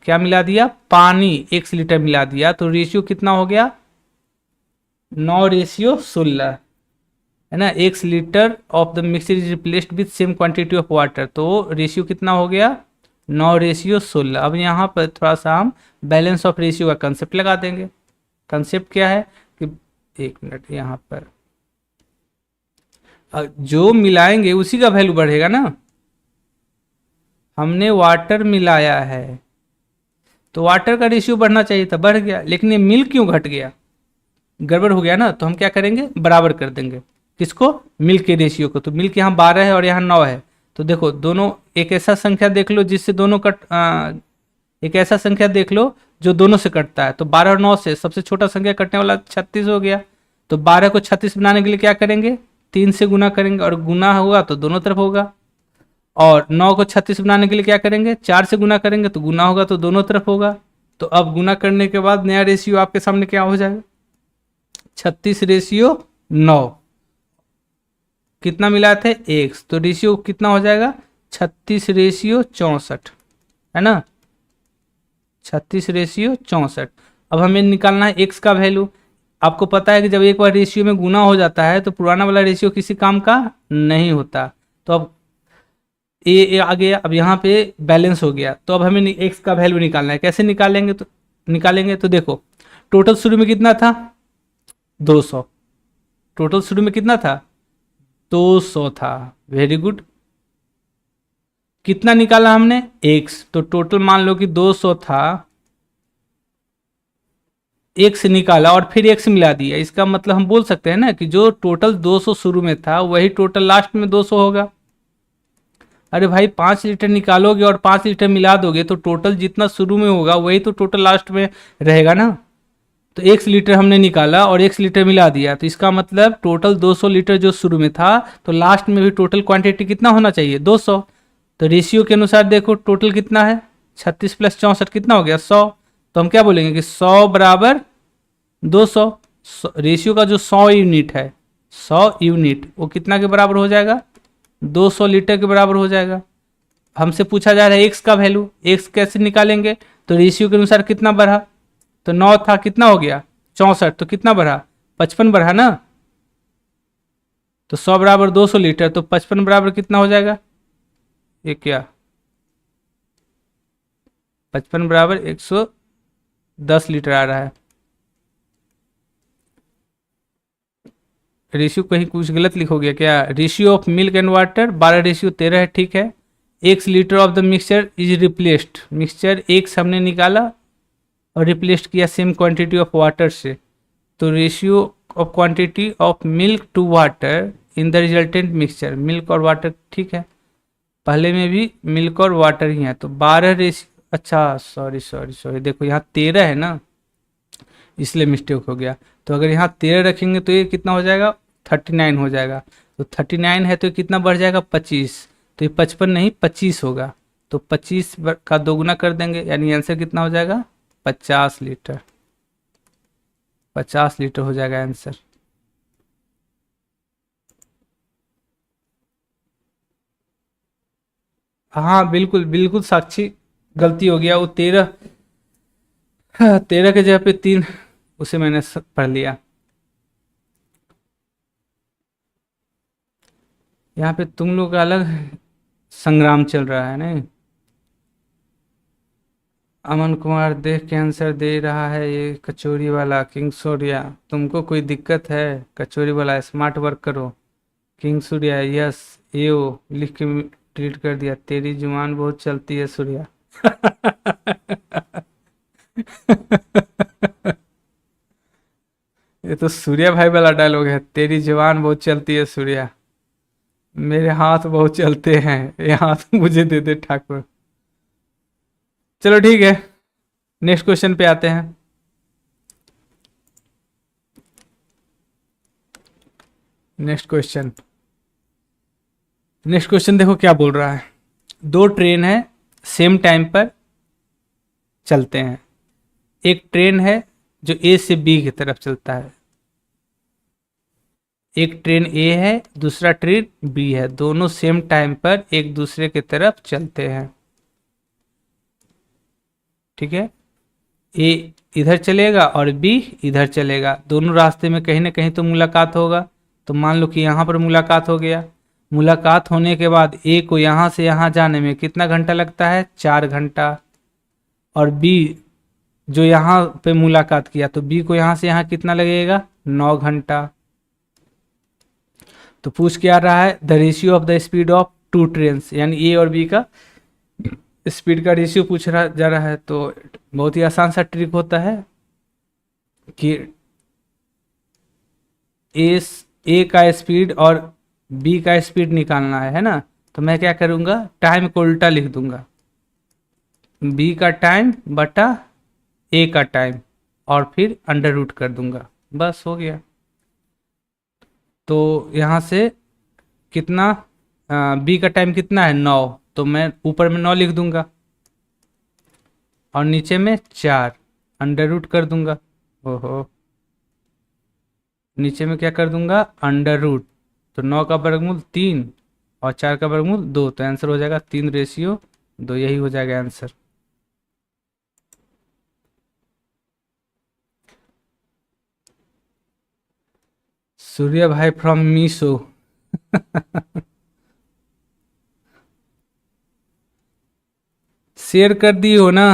क्या मिला दिया? पानी 1 लीटर मिला दिया, तो रेशियो कितना हो गया? 9:16 है ना। 1 litre of the mixture is replaced with same quantity of water, तो रेशियो कितना हो गया? 9:16। अब यहाँ पर थोड़ा सा हम बैलेंस ऑफ रेशियो का कंसेप्ट लगा देंगे। कंसेप्ट क्या है कि, एक मिनट, यहाँ पर जो मिलाएंगे उसी का वैल्यू बढ़ेगा ना। हमने वाटर मिलाया है तो वाटर का रेशियो बढ़ना चाहिए था, बढ़ गया। लेकिन ये मिल्क क्यों घट गया? गड़बड़ हो गया ना। तो हम क्या करेंगे? बराबर कर देंगे। किसको? मिल्क के रेशियो को। तो मिल्क यहाँ 12 है और यहाँ 9 है, तो देखो दोनों, एक ऐसा संख्या देख लो जिससे दोनों एक ऐसा संख्या देख लो जो दोनों से कटता है। तो 12 और 9 से सबसे छोटा संख्या कटने वाला 36 हो गया। तो 12 को 36 बनाने के लिए क्या करेंगे? 3 से गुना करेंगे, और गुना होगा तो दोनों तरफ होगा। और 9 को 36 बनाने के लिए क्या करेंगे? 4 से गुना करेंगे, तो गुना होगा तो दोनों तरफ होगा। तो अब गुना करने के बाद नया रेशियो आपके सामने क्या हो जाएगा? 36:9। कितना मिला थे? 1, तो रेशियो कितना हो जाएगा? 36:64 है ना। 36:64। अब हमें निकालना है x का वैल्यू। आपको पता है कि जब एक बार रेशियो में गुना हो जाता है तो पुराना वाला रेशियो किसी काम का नहीं होता। तो अब ए आ गया, अब यहाँ पे बैलेंस हो गया। तो अब हमें x का वैल्यू निकालना है। कैसे निकालेंगे? तो देखो टोटल शुरू में कितना था? 200। टोटल शुरू में कितना था? 200 था। Very good. कितना निकाला हमने? x। तो टोटल मान लो कि 200 था, x निकाला और फिर x मिला दिया। इसका मतलब हम बोल सकते हैं ना कि जो टोटल 200 शुरू में था वही टोटल लास्ट में 200 होगा। अरे भाई 5 लीटर निकालोगे और 5 लीटर मिला दोगे तो टोटल जितना शुरू में होगा वही तो टोटल लास्ट में रहेगा ना। तो 1 लीटर हमने निकाला और 1 लीटर मिला दिया, तो इसका मतलब टोटल 200 लीटर जो शुरू में था, तो लास्ट में भी टोटल क्वांटिटी कितना होना चाहिए? 200। तो रेशियो के अनुसार देखो टोटल कितना है, 36 + 64 कितना हो गया? 100। तो हम क्या बोलेंगे कि 100 बराबर 200। रेशियो का जो 100 यूनिट है, 100 यूनिट, वो कितना के बराबर हो जाएगा? 200 लीटर के बराबर हो जाएगा। हमसे पूछा जा रहा है एक्स का वैल्यू, एक्स कैसे निकालेंगे? तो रेशियो के अनुसार कितना बढ़ा? तो 9 था, कितना हो गया? 64। तो कितना बढ़ा? 55 बढ़ा ना। तो 100 बराबर 200 लीटर, तो 55 बराबर कितना हो जाएगा? ये क्या, 55 बराबर 110 लीटर आ रहा है। रेशियो कहीं कुछ गलत लिखोगे क्या? Ratio of milk and water 12:13 है, ठीक है। X litre of the mixture is replaced, mixture x हमने निकाला और रिप्लेस्ड किया सेम क्वांटिटी ऑफ वाटर से। तो ratio of quantity of milk to water in the resultant mixture, milk और वाटर, ठीक है। पहले में भी मिल्क और वाटर ही है, तो 12 रेशियो, अच्छा सॉरी सॉरी सॉरी, देखो यहाँ 13 है ना, इसलिए मिस्टेक हो गया। तो अगर यहाँ 13 रखेंगे तो ये कितना हो जाएगा? 39 हो जाएगा। तो 39 है तो कितना बढ़ जाएगा? 25। तो ये 55 नहीं 25 होगा। तो 25 का दोगुना कर देंगे, यानी आंसर कितना हो जाएगा? 50 लीटर। 50 लीटर हो जाएगा आंसर। हाँ बिल्कुल बिल्कुल साक्षी, गलती हो गया। वो 13, 13 के जगह पे 3, उसे मैंने पढ़ लिया। यहाँ पे तुम लोग का अलग संग्राम चल रहा है नहीं। अमन कुमार देख के आंसर दे रहा है, ये कचौरी वाला किंग सूर्या। तुमको कोई दिक्कत है? कचौरी वाला स्मार्ट वर्क करो। किंग सूर्या यस, यो लिख के डिलीट कर दिया। तेरी जुबान बहुत चलती है सूर्या। ये तो सूर्या भाई वाला डायलॉग है, तेरी जुबान बहुत चलती है सूर्या। मेरे हाथ बहुत चलते हैं, ये हाथ मुझे दे दे ठाकुर। चलो ठीक है, नेक्स्ट क्वेश्चन पे आते हैं। नेक्स्ट क्वेश्चन, नेक्स्ट क्वेश्चन देखो क्या बोल रहा है। दो ट्रेन है, सेम टाइम पर चलते हैं। एक ट्रेन है जो ए से बी की तरफ चलता है, एक ट्रेन ए है, दूसरा ट्रेन बी है, दोनों सेम टाइम पर एक दूसरे की तरफ चलते हैं, ठीक है। ए इधर चलेगा और बी इधर चलेगा, दोनों रास्ते में कहीं ना कहीं तो मुलाकात होगा। तो मान लो कि यहाँ पर मुलाकात हो गया। मुलाकात होने के बाद ए को यहाँ से यहाँ जाने में कितना घंटा लगता है? 4 घंटा। और बी जो यहाँ पे मुलाकात किया, तो बी को यहाँ से यहाँ कितना लगेगा? 9 घंटा। तो पूछ क्या रहा है? The ratio of the speed of two trains, यानी ए और बी का स्पीड का रेशियो पूछ रहा जा रहा है। तो बहुत ही आसान सा ट्रिक होता है कि ए का स्पीड और बी का स्पीड निकालना है ना। तो मैं क्या करूँगा? टाइम को उल्टा लिख दूंगा, बी का टाइम बटा ए का टाइम, और फिर अंडर रूट कर दूंगा, बस हो गया। तो यहाँ से कितना, बी का टाइम कितना है? 9, तो मैं ऊपर में 9 लिख दूंगा और नीचे में 4, अंडर रूट कर दूंगा। ओहो, नीचे में क्या कर दूंगा? Under root. तो 9 का वर्गमूल 3 और 4 का वर्गमूल 2, तो आंसर हो जाएगा 3:2, यही हो जाएगा आंसर। सूर्य भाई फ्रॉम मीशो। शेयर कर दी हो ना?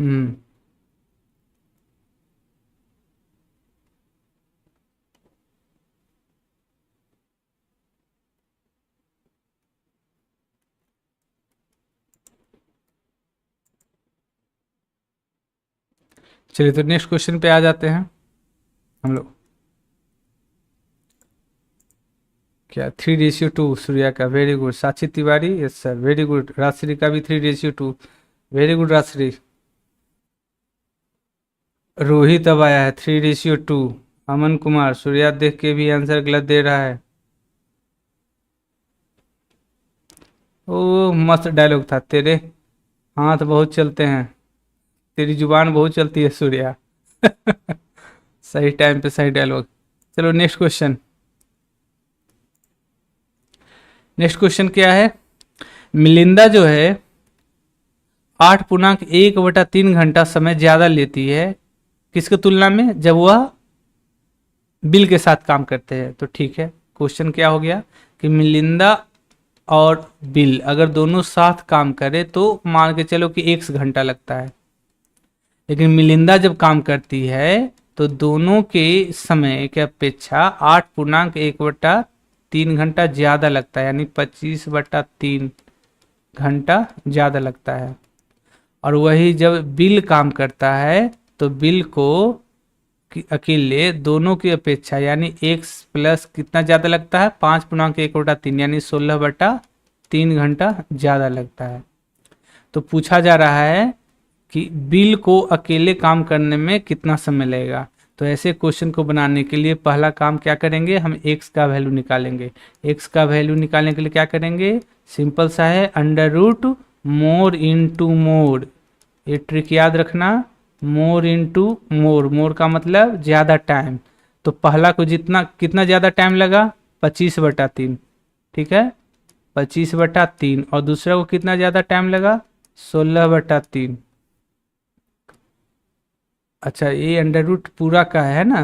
हम्म। चलिए तो नेक्स्ट क्वेश्चन पे आ जाते हैं हम लोग। क्या 3:2 सूर्या का, very good. Sakshi Tiwari, yes sir, very good. Rajshree का भी 3:2, वेरी गुड राजश्री। रोहित अब आया है 3:2। अमन कुमार, सूर्या देख के भी आंसर गलत दे रहा है। ओ मस्त डायलॉग था, तेरे हाथ बहुत चलते हैं, तेरी जुबान बहुत चलती है सूर्या। सही टाइम पे सही डायलॉग। चलो नेक्स्ट क्वेश्चन। नेक्स्ट क्वेश्चन क्या है? मिलिंदा जो है 8.1/3 घंटा समय ज्यादा लेती है किसके तुलना में, जब वह बिल के साथ काम करते हैं। तो ठीक है, क्वेश्चन क्या हो गया कि मिलिंदा और बिल अगर दोनों साथ काम करे तो मान के चलो कि 1 घंटा लगता है, लेकिन मिलिंदा जब काम करती है तो दोनों के समय की अपेक्षा 8.1/3 घंटा ज़्यादा लगता है, यानी 25/3 घंटा ज़्यादा लगता है। और वही जब बिल काम करता है तो बिल को अकेले दोनों की अपेक्षा यानी x प्लस कितना ज़्यादा लगता है, 5.1/3 यानी 16/3 घंटा ज़्यादा लगता है। तो पूछा जा रहा है कि बिल को अकेले काम करने में कितना समय लगेगा। तो ऐसे क्वेश्चन को बनाने के लिए पहला काम क्या करेंगे, हम x का वैल्यू निकालेंगे। x का वैल्यू निकालने के लिए क्या करेंगे, सिंपल सा है, अंडर रूट मोर इंटू मोर। ये ट्रिक याद रखना, मोर इंटू मोर, मोर का मतलब ज़्यादा टाइम। तो पहला को जितना कितना ज़्यादा टाइम लगा, 25/3, ठीक है, 25/3। और दूसरा को कितना ज़्यादा टाइम लगा, 16/3। अच्छा, ये अंडर रूट पूरा का है ना,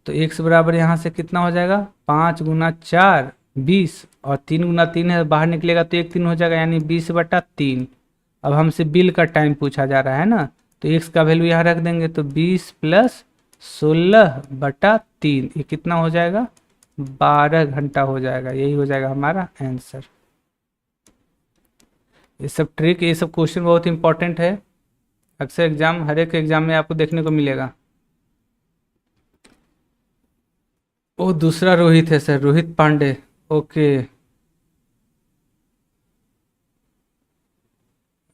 तो x बराबर यहाँ से कितना हो जाएगा, 5 × 4 20, और 3 × 3 है, बाहर निकलेगा तो 1 3 हो जाएगा, यानी 20/3। अब हमसे बिल का टाइम पूछा जा रहा है ना, तो x का वैल्यू यहाँ रख देंगे, तो 20 + 16/3, ये कितना हो जाएगा, 12 घंटा हो जाएगा। यही हो जाएगा हमारा आंसर। ये सब ट्रिक, ये सब क्वेश्चन बहुत इंपॉर्टेंट है, अक्सर एग्जाम, हर एक एग्जाम में आपको देखने को मिलेगा। ओ दूसरा रोहित है सर, रोहित पांडे, ओके।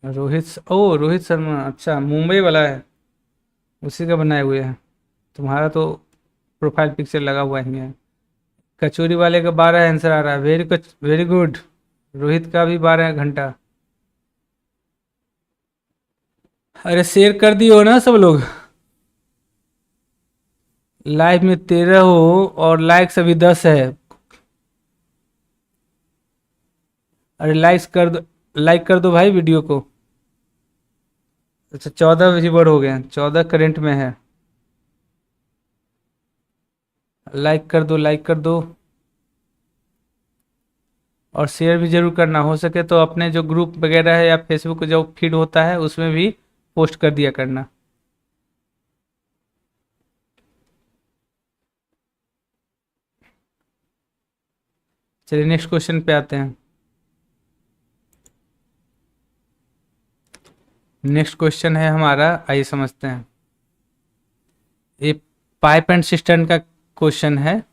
रोहित शर्मा, अच्छा मुंबई वाला है, उसी का बनाए हुए है। तुम्हारा तो प्रोफाइल पिक्चर लगा हुआ ही है। कचौरी वाले का 12 आंसर आ रहा है, वेरी गुड। रोहित का भी 12 घंटा। अरे शेयर कर दियो ना सब लोग, लाइव में 13 हो और लाइक्स अभी 10 है। अरे लाइक कर दो भाई वीडियो को। अच्छा 14 व्यूवर हो गए, 14 करंट में है। लाइक कर दो, लाइक कर दो, और शेयर भी जरूर करना, हो सके तो अपने जो ग्रुप वगैरह है या फेसबुक जो फीड होता है उसमें भी पोस्ट कर दिया करना। चलिए नेक्स्ट क्वेश्चन पे आते हैं। नेक्स्ट क्वेश्चन है हमारा, आइए समझते हैं। ये पाइप एंड सिस्टम का क्वेश्चन है।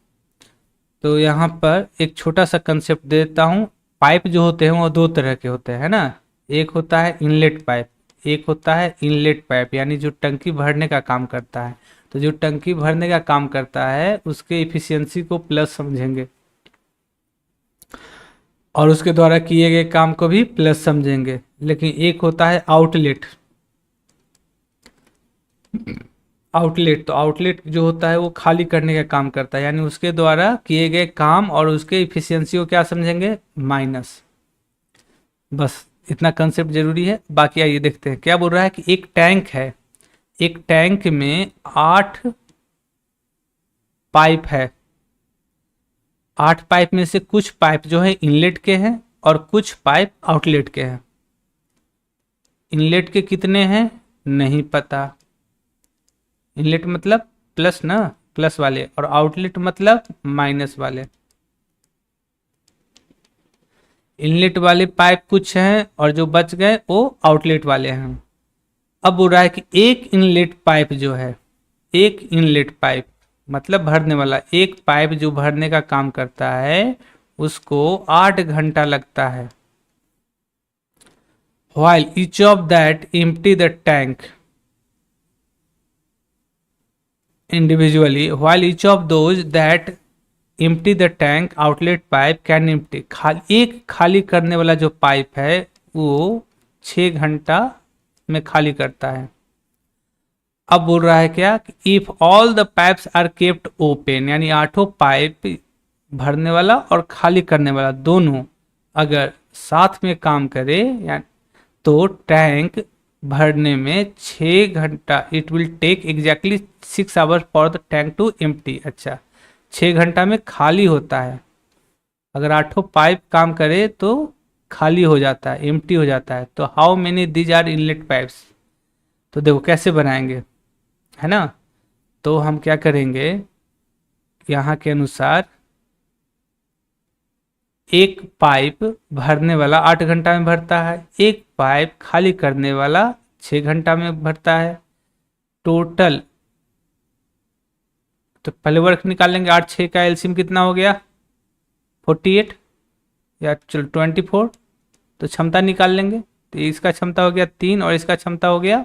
तो यहाँ पर एक छोटा सा कंसेप्ट देता हूँ। पाइप जो होते हैं वो दो तरह के होते हैं, है ना। एक होता है इनलेट पाइप, एक होता है इनलेट पाइप, यानी जो टंकी भरने का काम करता है। तो जो टंकी भरने का काम करता है उसके इफिशियंसी को प्लस समझेंगे, और उसके द्वारा किए गए काम को भी प्लस समझेंगे। लेकिन एक होता है आउटलेट। आउटलेट, तो आउटलेट जो होता है वो खाली करने का काम करता है, यानी उसके द्वारा किए गए काम और उसके इफिशियंसी को क्या समझेंगे, माइनस। बस इतना कंसेप्ट जरूरी है। बाकी आइए देखते हैं क्या बोल रहा है कि एक टैंक है, एक टैंक में 8 पाइप है। 8 पाइप में से कुछ पाइप जो है इनलेट के हैं और कुछ पाइप आउटलेट के हैं। इनलेट के कितने हैं, नहीं पता। इनलेट मतलब प्लस ना, प्लस वाले, और आउटलेट मतलब माइनस वाले। इनलेट वाले पाइप कुछ हैं और जो बच गए वो आउटलेट वाले हैं। अब बोल रहा है कि एक इनलेट पाइप जो है, एक इनलेट पाइप मतलब भरने वाला, एक पाइप जो भरने का काम करता है उसको 8 घंटा लगता है। while each of that empty the tank individually, while each of those that empty the tank outlet pipe can empty, एक खाली करने वाला जो पाइप है वो 6 घंटा में खाली करता है। अब बोल रहा है क्या कि if all the pipes are kept open, यानी आठों पाइप भरने वाला और खाली करने वाला दोनों अगर साथ में काम करे या तो टैंक भरने में 6 घंटा, it will take exactly 6 hours for the tank to empty. अच्छा, 6 घंटा में खाली होता है। अगर आठों पाइप काम करे तो खाली हो जाता है, एम्प्टी हो जाता है। तो how many these are inlet pipes, तो देखो कैसे बनाएंगे, है ना। तो हम क्या करेंगे, यहाँ के अनुसार एक पाइप भरने वाला 8 घंटा में भरता है, एक पाइप खाली करने वाला 6 घंटा में भरता है। टोटल तो पहले वर्क निकाल लेंगे, 8 6 का एलसीएम कितना हो गया 48, या चलो 24। तो क्षमता निकाल लेंगे, तो इसका क्षमता हो गया 3 और इसका क्षमता हो गया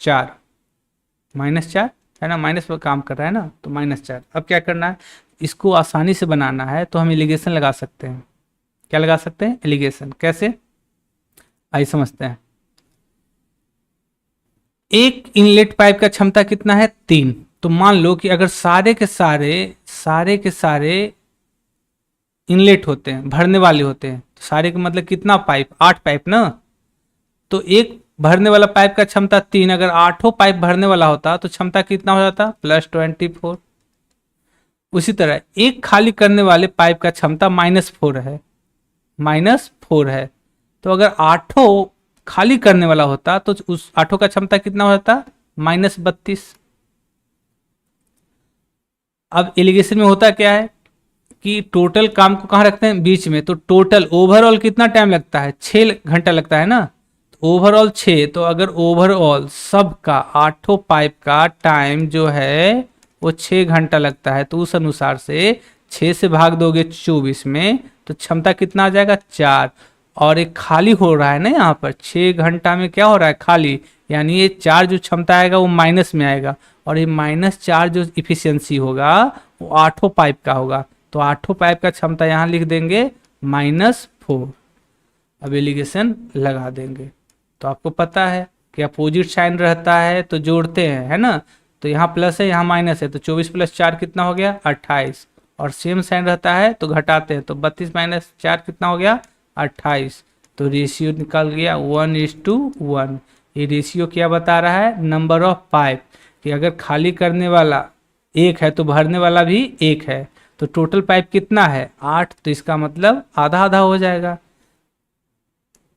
4, -4 है ना, माइनस पर काम कर रहा है ना, तो -4। अब क्या करना है, इसको आसानी से बनाना है तो हम एलिगेशन लगा सकते हैं। क्या लगा सकते हैं, एलिगेशन। कैसे, आइए समझते हैं। एक इनलेट पाइप का क्षमता कितना है 3, तो मान लो कि अगर सारे के सारे इनलेट होते हैं, भरने वाले होते हैं, तो सारे के मतलब कितना पाइप, 8 पाइप ना। तो एक भरने वाला पाइप का क्षमता 3, अगर आठों पाइप भरने वाला होता तो क्षमता कितना हो जाता +24। उसी तरह एक खाली करने वाले पाइप का क्षमता -4 है, -4 है। तो अगर आठों खाली करने वाला होता तो उस आठों का क्षमता कितना हो जाता -32। अब एलिगेशन में होता क्या है कि टोटल काम को कहाँ रखते हैं, बीच में। तो टोटल ओवरऑल कितना टाइम लगता है, 6 घंटा लगता है ना। तो ओवरऑल 6, तो अगर ओवरऑल सबका आठों पाइप का टाइम जो है वो 6 घंटा लगता है, तो उस अनुसार से 6 से भाग दोगे 24 में, तो क्षमता कितना आ जाएगा 4। और एक खाली हो रहा है ना यहाँ पर, 6 घंटा में क्या हो रहा है खाली, यानी ये 4 जो क्षमता आएगा वो माइनस में आएगा, और ये -4 जो इफिशियंसी होगा वो आठों पाइप का होगा। तो आठों पाइप का क्षमता यहाँ लिख देंगे -4। अब एलिगेशन लगा देंगे। तो आपको पता है कि अपोजिट साइन रहता है तो जोड़ते हैं, है ना। तो यहाँ प्लस है यहाँ माइनस है, तो 24 + 4 कितना हो गया 28। और सेम साइन रहता है तो घटाते हैं, तो 32 - 4 कितना हो गया 28। तो रेशियो निकल गया 1:1। ये रेशियो क्या बता रहा है, नंबर ऑफ पाइप, कि अगर खाली करने वाला 1 है तो भरने वाला भी 1 है। तो टोटल पाइप कितना है 8, तो इसका मतलब आधा आधा हो जाएगा।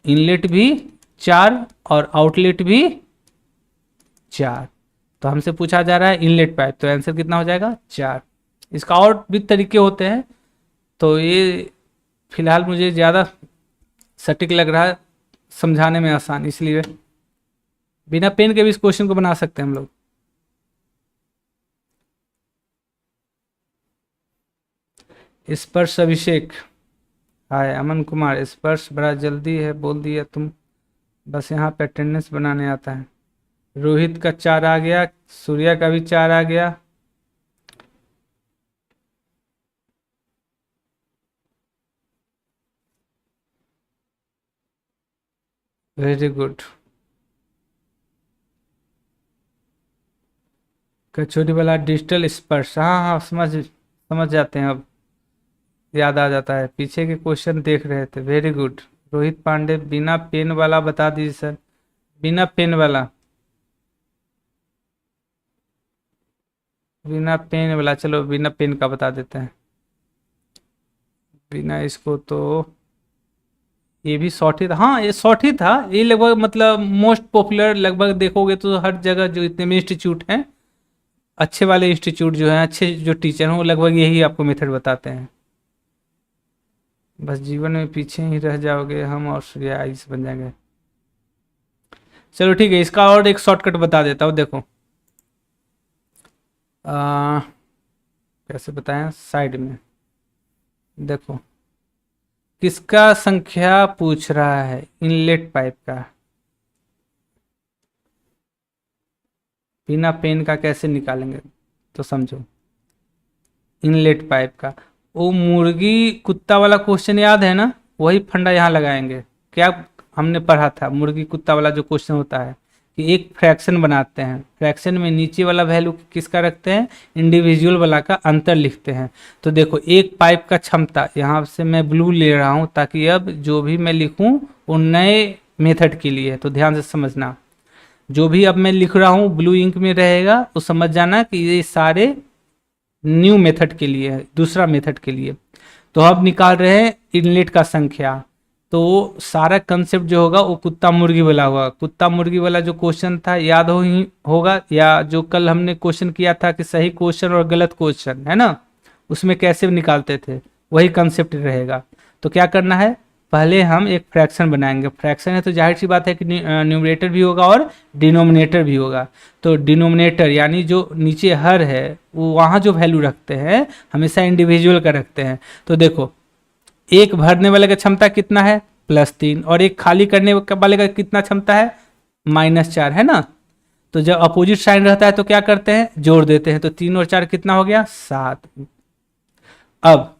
इनलेट भी 4 और आउटलेट भी 4। तो हमसे पूछा जा रहा है इनलेट पाइप, तो आंसर कितना हो जाएगा 4। इसका और भी तरीके होते हैं, तो ये फिलहाल मुझे ज़्यादा सटीक लग रहा है, समझाने में आसान, इसलिए बिना पेन के भी इस क्वेश्चन को बना सकते हैं हम लोग। स्पर्श अभिषेक, हाय अमन कुमार, स्पर्श बड़ा जल्दी है बोल दिया तुम, बस यहाँ पे अटेंडेंस बनाने आता है। रोहित का 4 आ गया, सूर्या का भी 4 आ गया। Very good. कचौरी वाला डिजिटल स्पर्श, हाँ हाँ समझ समझ जाते हैं, अब याद आ जाता है, पीछे के क्वेश्चन देख रहे थे। Very good. रोहित पांडे, बिना पेन वाला बता दीजिए सर, बिना पेन वाला, बिना पेन वाला, चलो बिना पेन का बता देते हैं। बिना इसको तो ये भी शॉर्ट ही था, हाँ ये शॉर्ट ही था, ये लगभग मतलब मोस्ट पॉपुलर, लगभग देखोगे तो हर जगह जो इतने भी इंस्टीट्यूट हैं, अच्छे वाले इंस्टीट्यूट जो हैं, अच्छे जो टीचर हैं, वो लगभग यही आपको मेथड बताते हैं। बस जीवन में पीछे ही रह जाओगे हम और सूर्य आइस बन जाएंगे। चलो ठीक है, इसका और एक शॉर्टकट बता देता हूँ, देखो आ, कैसे बताएं, साइड में देखो, किसका संख्या पूछ रहा है, इनलेट पाइप का। बिना पेन का कैसे निकालेंगे, तो समझो, इनलेट पाइप का, वो मुर्गी कुत्ता वाला क्वेश्चन याद है ना, वही फंडा यहाँ लगाएंगे। क्या हमने पढ़ा था, मुर्गी कुत्ता वाला जो क्वेश्चन होता है कि एक फ्रैक्शन बनाते हैं, फ्रैक्शन में नीचे वाला वैल्यू किसका रखते हैं, इंडिविजुअल वाला का अंतर लिखते हैं। तो देखो एक पाइप का क्षमता, यहाँ से मैं ब्लू ले रहा हूँ ताकि अब जो भी मैं लिखूँ वो नए मेथड के लिए है, तो ध्यान से समझना। जो भी अब मैं लिख रहा हूँ ब्लू इंक में रहेगा, तो समझ जाना कि ये सारे न्यू मेथड के लिए है, दूसरा मेथड के लिए। तो अब निकाल रहे हैं इनलेट का संख्या, तो सारा कंसेप्ट जो होगा वो कुत्ता मुर्गी वाला होगा। कुत्ता मुर्गी वाला जो क्वेश्चन था याद हो ही होगा, या जो कल हमने क्वेश्चन किया था कि सही क्वेश्चन और गलत क्वेश्चन है ना, उसमें कैसे निकालते थे, वही कंसेप्ट रहेगा। तो क्या करना है, पहले हम एक फ्रैक्शन बनाएंगे, फ्रैक्शन है तो जाहिर सी बात है कि न्यूमरेटर भी होगा और डिनोमिनेटर भी होगा। तो डिनोमिनेटर यानी जो नीचे हर है, वो वहाँ जो वैल्यू रखते हैं हमेशा इंडिविजुअल का रखते हैं। तो देखो एक भरने वाले का क्षमता कितना है, +3, और एक खाली करने वाले का कितना क्षमता है, -4 है ना। तो जब अपोजिट साइन रहता है तो क्या करते हैं, जोड़ देते हैं, तो 3 और 4 कितना हो गया, 7। अब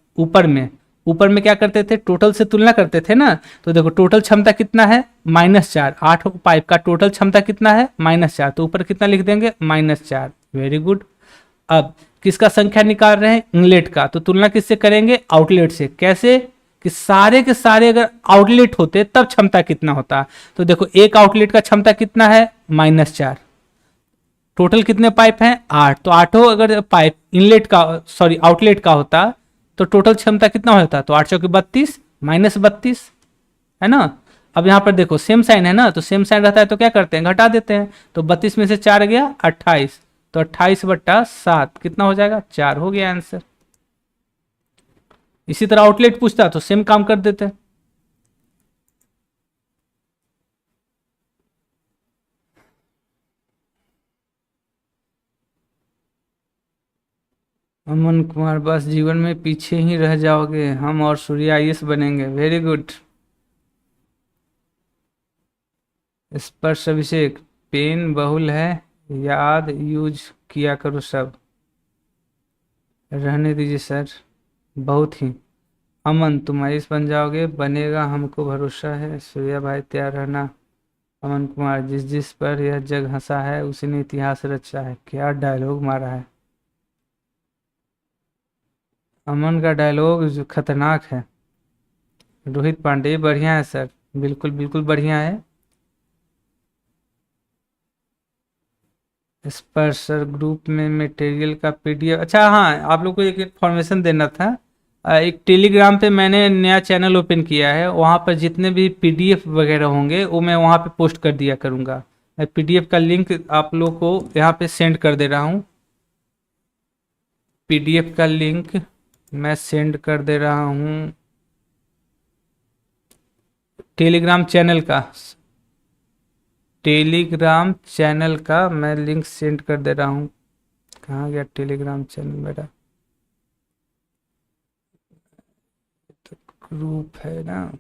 ऊपर में क्या करते थे, टोटल से तुलना करते थे ना। तो देखो टोटल क्षमता कितना है, -4, 8 पाइप का टोटल क्षमता कितना है, -4, तो ऊपर कितना लिख देंगे, -4। Very good. अब किसका संख्या निकाल रहे हैं, इनलेट का, तो तुलना किससे करेंगे, आउटलेट से। कैसे, कि सारे के सारे अगर आउटलेट होते तब क्षमता कितना होता। तो देखो एक आउटलेट का क्षमता कितना है, -4, टोटल कितने पाइप हैं, 8, तो आठों अगर पाइप इनलेट का, सॉरी आउटलेट का होता, तो टोटल क्षमता कितना होता, तो 8 चौके 32, -32 है ना। अब यहाँ पर देखो सेम साइन है ना, तो सेम साइन रहता है तो क्या करते हैं, घटा देते हैं। तो 32 में से 4 गया 28, तो 28/7 कितना हो जाएगा, 4 हो गया आंसर। इसी तरह आउटलेट पूछता तो सेम काम कर देते। अमन कुमार, बस जीवन में पीछे ही रह जाओगे हम और सूर्य आईएएस बनेंगे। Very good. स्पर्श अभिषेक, पेन बहुल है, याद यूज किया करो सब। रहने दीजिए सर, बहुत ही। अमन तुम आईएएस बन जाओगे, बनेगा हमको भरोसा है, सूर्या भाई तैयार रहना। अमन कुमार, जिस जिस पर यह जग हंसा है उसी ने इतिहास रचा है। क्या डायलॉग मारा है अमन का, डायलॉग जो खतरनाक है। रोहित पांडे, बढ़िया है सर, बिल्कुल बिल्कुल बढ़िया है। इस पर सर ग्रुप में मटेरियल का पीडीएफ, अच्छा हाँ आप लोग को एक इन्फॉर्मेशन देना था। एक टेलीग्राम पे मैंने नया चैनल ओपन किया है, वहाँ पर जितने भी पीडीएफ वगैरह होंगे वो मैं वहाँ पे पोस्ट कर दिया करूँगा। मैं पीडीएफ का लिंक आप लोग को यहाँ पे सेंड कर दे रहा हूँ। पीडीएफ का लिंक मैं सेंड कर दे रहा हूँ, टेलीग्राम चैनल का, टेलीग्राम चैनल का मैं लिंक सेंड कर दे रहा हूँ। कहाँ गया टेलीग्राम चैनल मेरा, ग्रुप है ना।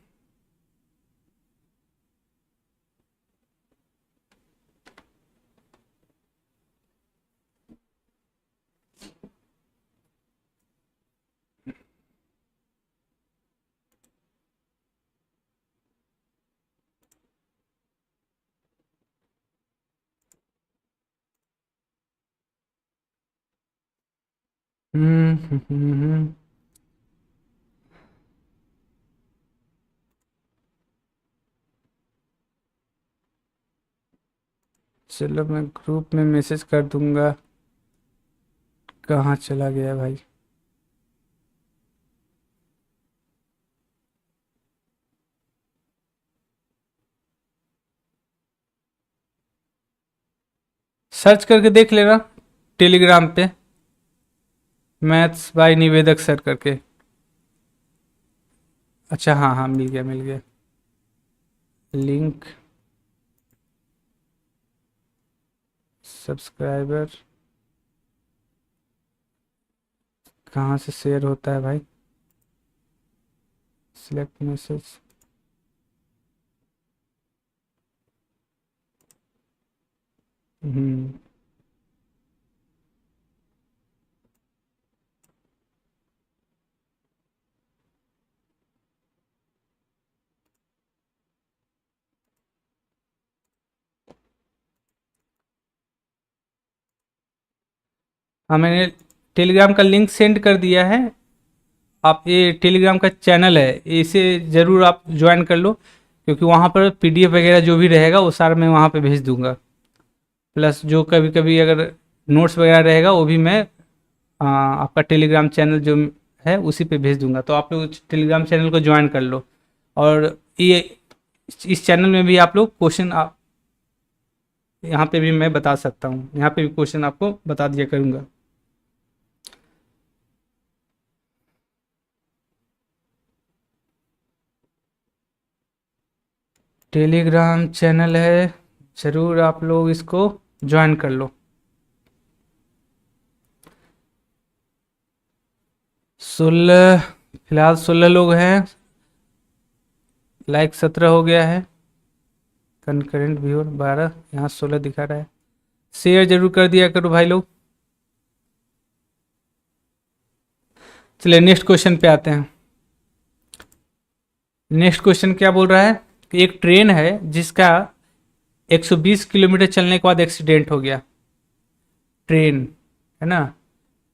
हम्म। चलो मैं ग्रुप में मैसेज कर दूंगा। कहाँ चला गया भाई, सर्च करके देख लेना टेलीग्राम पे, मैथ्स बाय निवेदक सर करके। अच्छा हाँ हाँ, मिल गया मिल गया लिंक। सब्सक्राइबर कहाँ से शेयर होता है भाई? सिलेक्ट मैसेज, हम्म, हाँ मैंने टेलीग्राम का लिंक सेंड कर दिया है। आप ये टेलीग्राम का चैनल है, इसे ज़रूर आप ज्वाइन कर लो, क्योंकि वहाँ पर पीडीएफ वगैरह जो भी रहेगा वो सारा मैं वहाँ पे भेज दूंगा। प्लस जो कभी कभी अगर नोट्स वगैरह रहेगा वो भी मैं आपका टेलीग्राम चैनल जो है उसी पे भेज दूंगा, तो आप लोग टेलीग्राम चैनल को ज्वाइन कर लो। और ये इस चैनल में भी आप लोग क्वेश्चन आप यहाँ पे भी मैं बता सकता हूँ, यहाँ पे भी क्वेश्चन आपको बता दिया करूँगा। टेलीग्राम चैनल है, ज़रूर आप लोग इसको ज्वाइन कर लो। 16, फिलहाल 16 लोग हैं, लाइक 17 हो गया है, कंकरेंट व्यूअर 12, यहाँ 16 दिखा रहा है। शेयर जरूर कर दिया करो भाई लोग। चलिए नेक्स्ट क्वेश्चन पे आते हैं। नेक्स्ट क्वेश्चन क्या बोल रहा है कि एक ट्रेन है जिसका 120 किलोमीटर चलने के बाद एक्सीडेंट हो गया। ट्रेन है ना,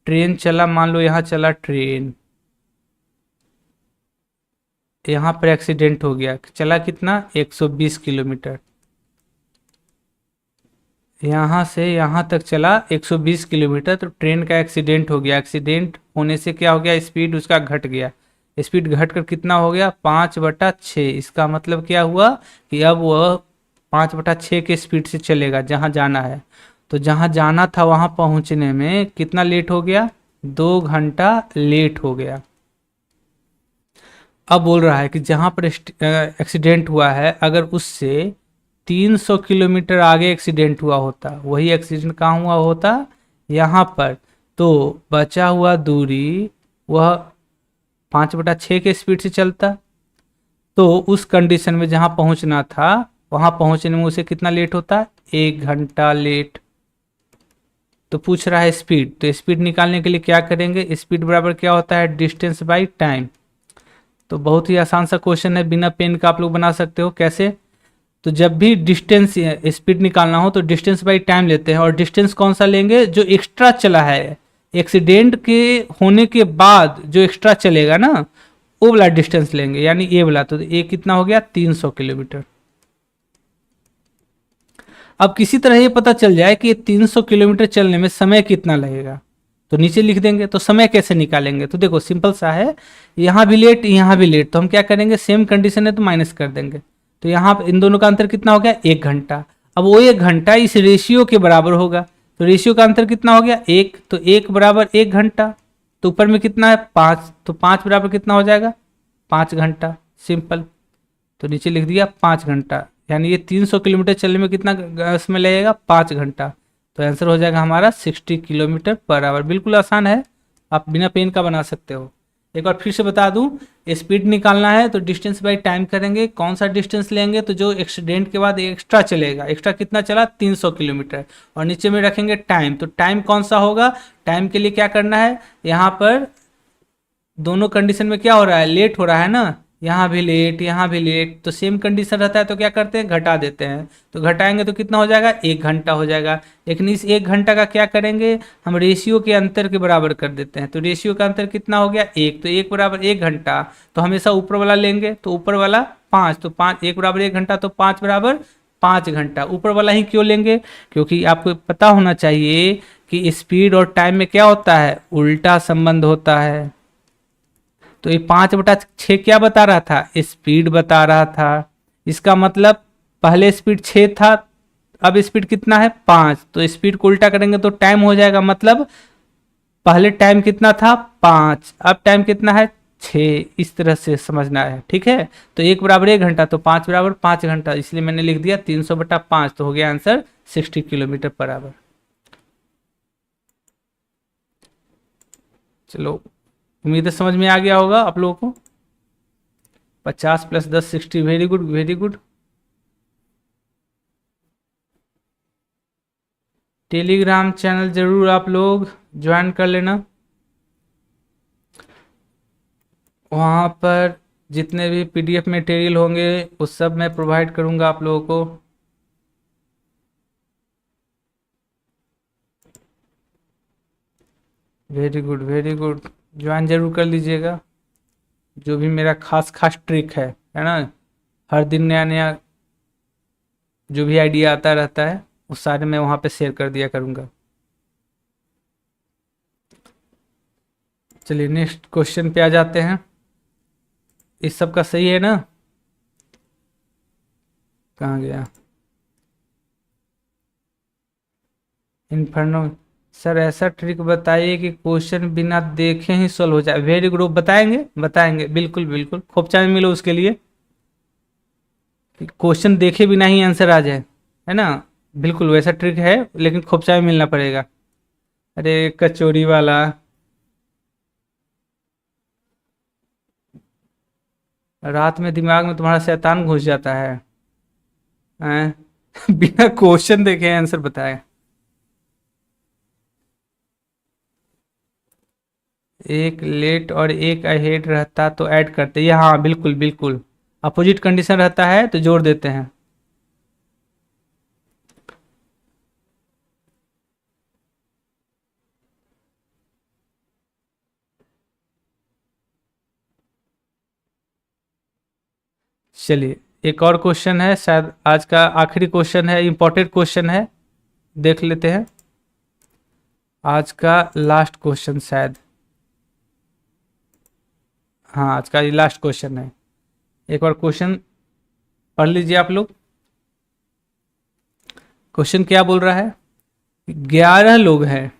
ट्रेन चला, मान लो यहाँ चला ट्रेन, यहाँ पर एक्सीडेंट हो गया, चला कितना 120 किलोमीटर, यहाँ से यहाँ तक चला 120 किलोमीटर, तो ट्रेन का एक्सीडेंट हो गया। एक्सीडेंट होने से क्या हो गया, स्पीड उसका घट गया। स्पीड घट कर कितना हो गया 5/6। इसका मतलब क्या हुआ कि अब वह 5/6 के स्पीड से चलेगा जहाँ जाना है। तो जहाँ जाना था वहाँ पहुँचने में कितना लेट हो गया, 2 घंटा लेट हो गया। अब बोल रहा है कि जहाँ पर एक्सीडेंट हुआ है, अगर उससे 300 किलोमीटर आगे एक्सीडेंट हुआ होता, वही एक्सीडेंट कहाँ हुआ होता, यहाँ पर, तो बचा हुआ दूरी वह 5/6 के स्पीड से चलता। तो उस कंडीशन में जहाँ पहुँचना था वहाँ पहुँचने में उसे कितना लेट होता, 1 घंटा लेट। तो पूछ रहा है स्पीड, तो स्पीड निकालने के लिए क्या करेंगे, स्पीड बराबर क्या होता है, डिस्टेंस बाई टाइम। तो बहुत ही आसान सा क्वेश्चन है, बिना पेन का आप लोग बना सकते हो। कैसे, तो जब भी डिस्टेंस स्पीड निकालना हो तो डिस्टेंस बाई टाइम लेते हैं, और डिस्टेंस कौन सा लेंगे, जो एक्स्ट्रा चला है, एक्सीडेंट के होने के बाद जो एक्स्ट्रा चलेगा ना, वो वाला डिस्टेंस लेंगे, यानी ये वाला। तो ये कितना हो गया 300 किलोमीटर। अब किसी तरह ये पता चल जाए कि ये 300 किलोमीटर चलने में समय कितना लगेगा, तो नीचे लिख देंगे। तो समय कैसे निकालेंगे, तो देखो सिंपल सा है, यहाँ भी लेट यहाँ भी लेट, तो हम क्या करेंगे, सेम कंडीशन है तो माइनस कर देंगे। तो यहाँ इन दोनों का अंतर कितना हो गया, 1 घंटा। अब वो 1 घंटा इस रेशियो के बराबर होगा, तो रेशियो का अंतर कितना हो गया 1, तो 1 बराबर 1 घंटा। तो ऊपर में कितना है 5, तो 5 बराबर कितना हो जाएगा 5 घंटा, सिंपल। तो नीचे लिख दिया 5 घंटा, यानी ये 300 किलोमीटर चलने में कितना समय लगेगा 5 घंटा। तो आंसर हो जाएगा हमारा 60 किलोमीटर पर आवर। बिल्कुल आसान है, आप बिना पेन का बना सकते हो। एक बार फिर से बता दूं, स्पीड निकालना है तो डिस्टेंस बाई टाइम करेंगे। कौन सा डिस्टेंस लेंगे, तो जो एक्सीडेंट के बाद एक्स्ट्रा चलेगा, एक्स्ट्रा कितना चला 300 किलोमीटर, और नीचे में रखेंगे टाइम। तो टाइम कौन सा होगा, टाइम के लिए क्या करना है, यहाँ पर दोनों कंडीशन में क्या हो रहा है, लेट हो रहा है ना, यहाँ भी लेट यहाँ भी लेट, तो सेम कंडीशन रहता है तो क्या करते हैं, घटा देते हैं। तो घटाएंगे तो कितना हो जाएगा 1 घंटा हो जाएगा। लेकिन इस 1 घंटा का क्या करेंगे, हम रेशियो के अंतर के बराबर कर देते हैं। तो रेशियो का अंतर कितना हो गया 1, तो 1 बराबर 1 घंटा, तो हमेशा ऊपर वाला लेंगे, तो ऊपर वाला 5, तो 5 1 बराबर 1 घंटा, तो 5 बराबर 5 घंटा। ऊपर वाला ही क्यों लेंगे, क्योंकि आपको पता होना चाहिए कि स्पीड और टाइम में क्या होता है, उल्टा संबंध होता है। तो ये 5/6 क्या बता रहा था, स्पीड बता रहा था। इसका मतलब पहले स्पीड 6 था, अब स्पीड कितना है 5, तो स्पीड को उल्टा करेंगे तो टाइम हो जाएगा, मतलब पहले टाइम कितना था 5, अब टाइम कितना है 6। इस तरह से समझना है, ठीक है। तो 1 बराबर 1 घंटा, तो 5 बराबर 5 घंटा, इसलिए मैंने लिख दिया 300/5, तो हो गया आंसर 60 किलोमीटर पर आवर। चलो, उम्मीद है समझ में आ गया होगा आप लोगों को। 50 + 10 60, very good very good. Telegram channel जरूर आप लोग ज्वाइन कर लेना, वहाँ पर जितने भी पीडीएफ मटेरियल होंगे वो सब मैं प्रोवाइड करूँगा आप लोगों को। Very good very good, join जरूर कर लीजिएगा। जो भी मेरा खास खास ट्रिक है ना, हर दिन नया नया जो भी आइडिया आता रहता है वो सारे मैं वहाँ पे शेयर कर दिया करूँगा। चलिए नेक्स्ट क्वेश्चन पे आ जाते हैं। इस सब का सही है ना, कहाँ गया इन्फर्नो। सर ऐसा ट्रिक बताइए कि क्वेश्चन बिना देखे ही सॉल्व हो जाए। वेरी गुड, बताएंगे बताएंगे, बिल्कुल बिल्कुल, खोपचा में मिलो उसके लिए, क्वेश्चन देखे बिना ही आंसर आ जाए, है ना। बिल्कुल वैसा ट्रिक है, लेकिन खोपचा में मिलना पड़ेगा। अरे कचौड़ी वाला, रात में दिमाग में तुम्हारा शैतान घुस जाता है, हैं? बिना क्वेश्चन देखे आंसर बताए। एक लेट और एक अहेड रहता तो ऐड करते, ये हाँ बिल्कुल बिल्कुल, अपोजिट कंडीशन रहता है तो जोड़ देते हैं। चलिए एक और क्वेश्चन है, शायद आज का आखिरी क्वेश्चन है, इंपॉर्टेंट क्वेश्चन है, देख लेते हैं। आज का लास्ट क्वेश्चन शायद, हाँ आज का ये लास्ट क्वेश्चन है। एक बार क्वेश्चन पढ़ लीजिए आप लोग। क्वेश्चन क्या बोल रहा है, 11 लोग हैं,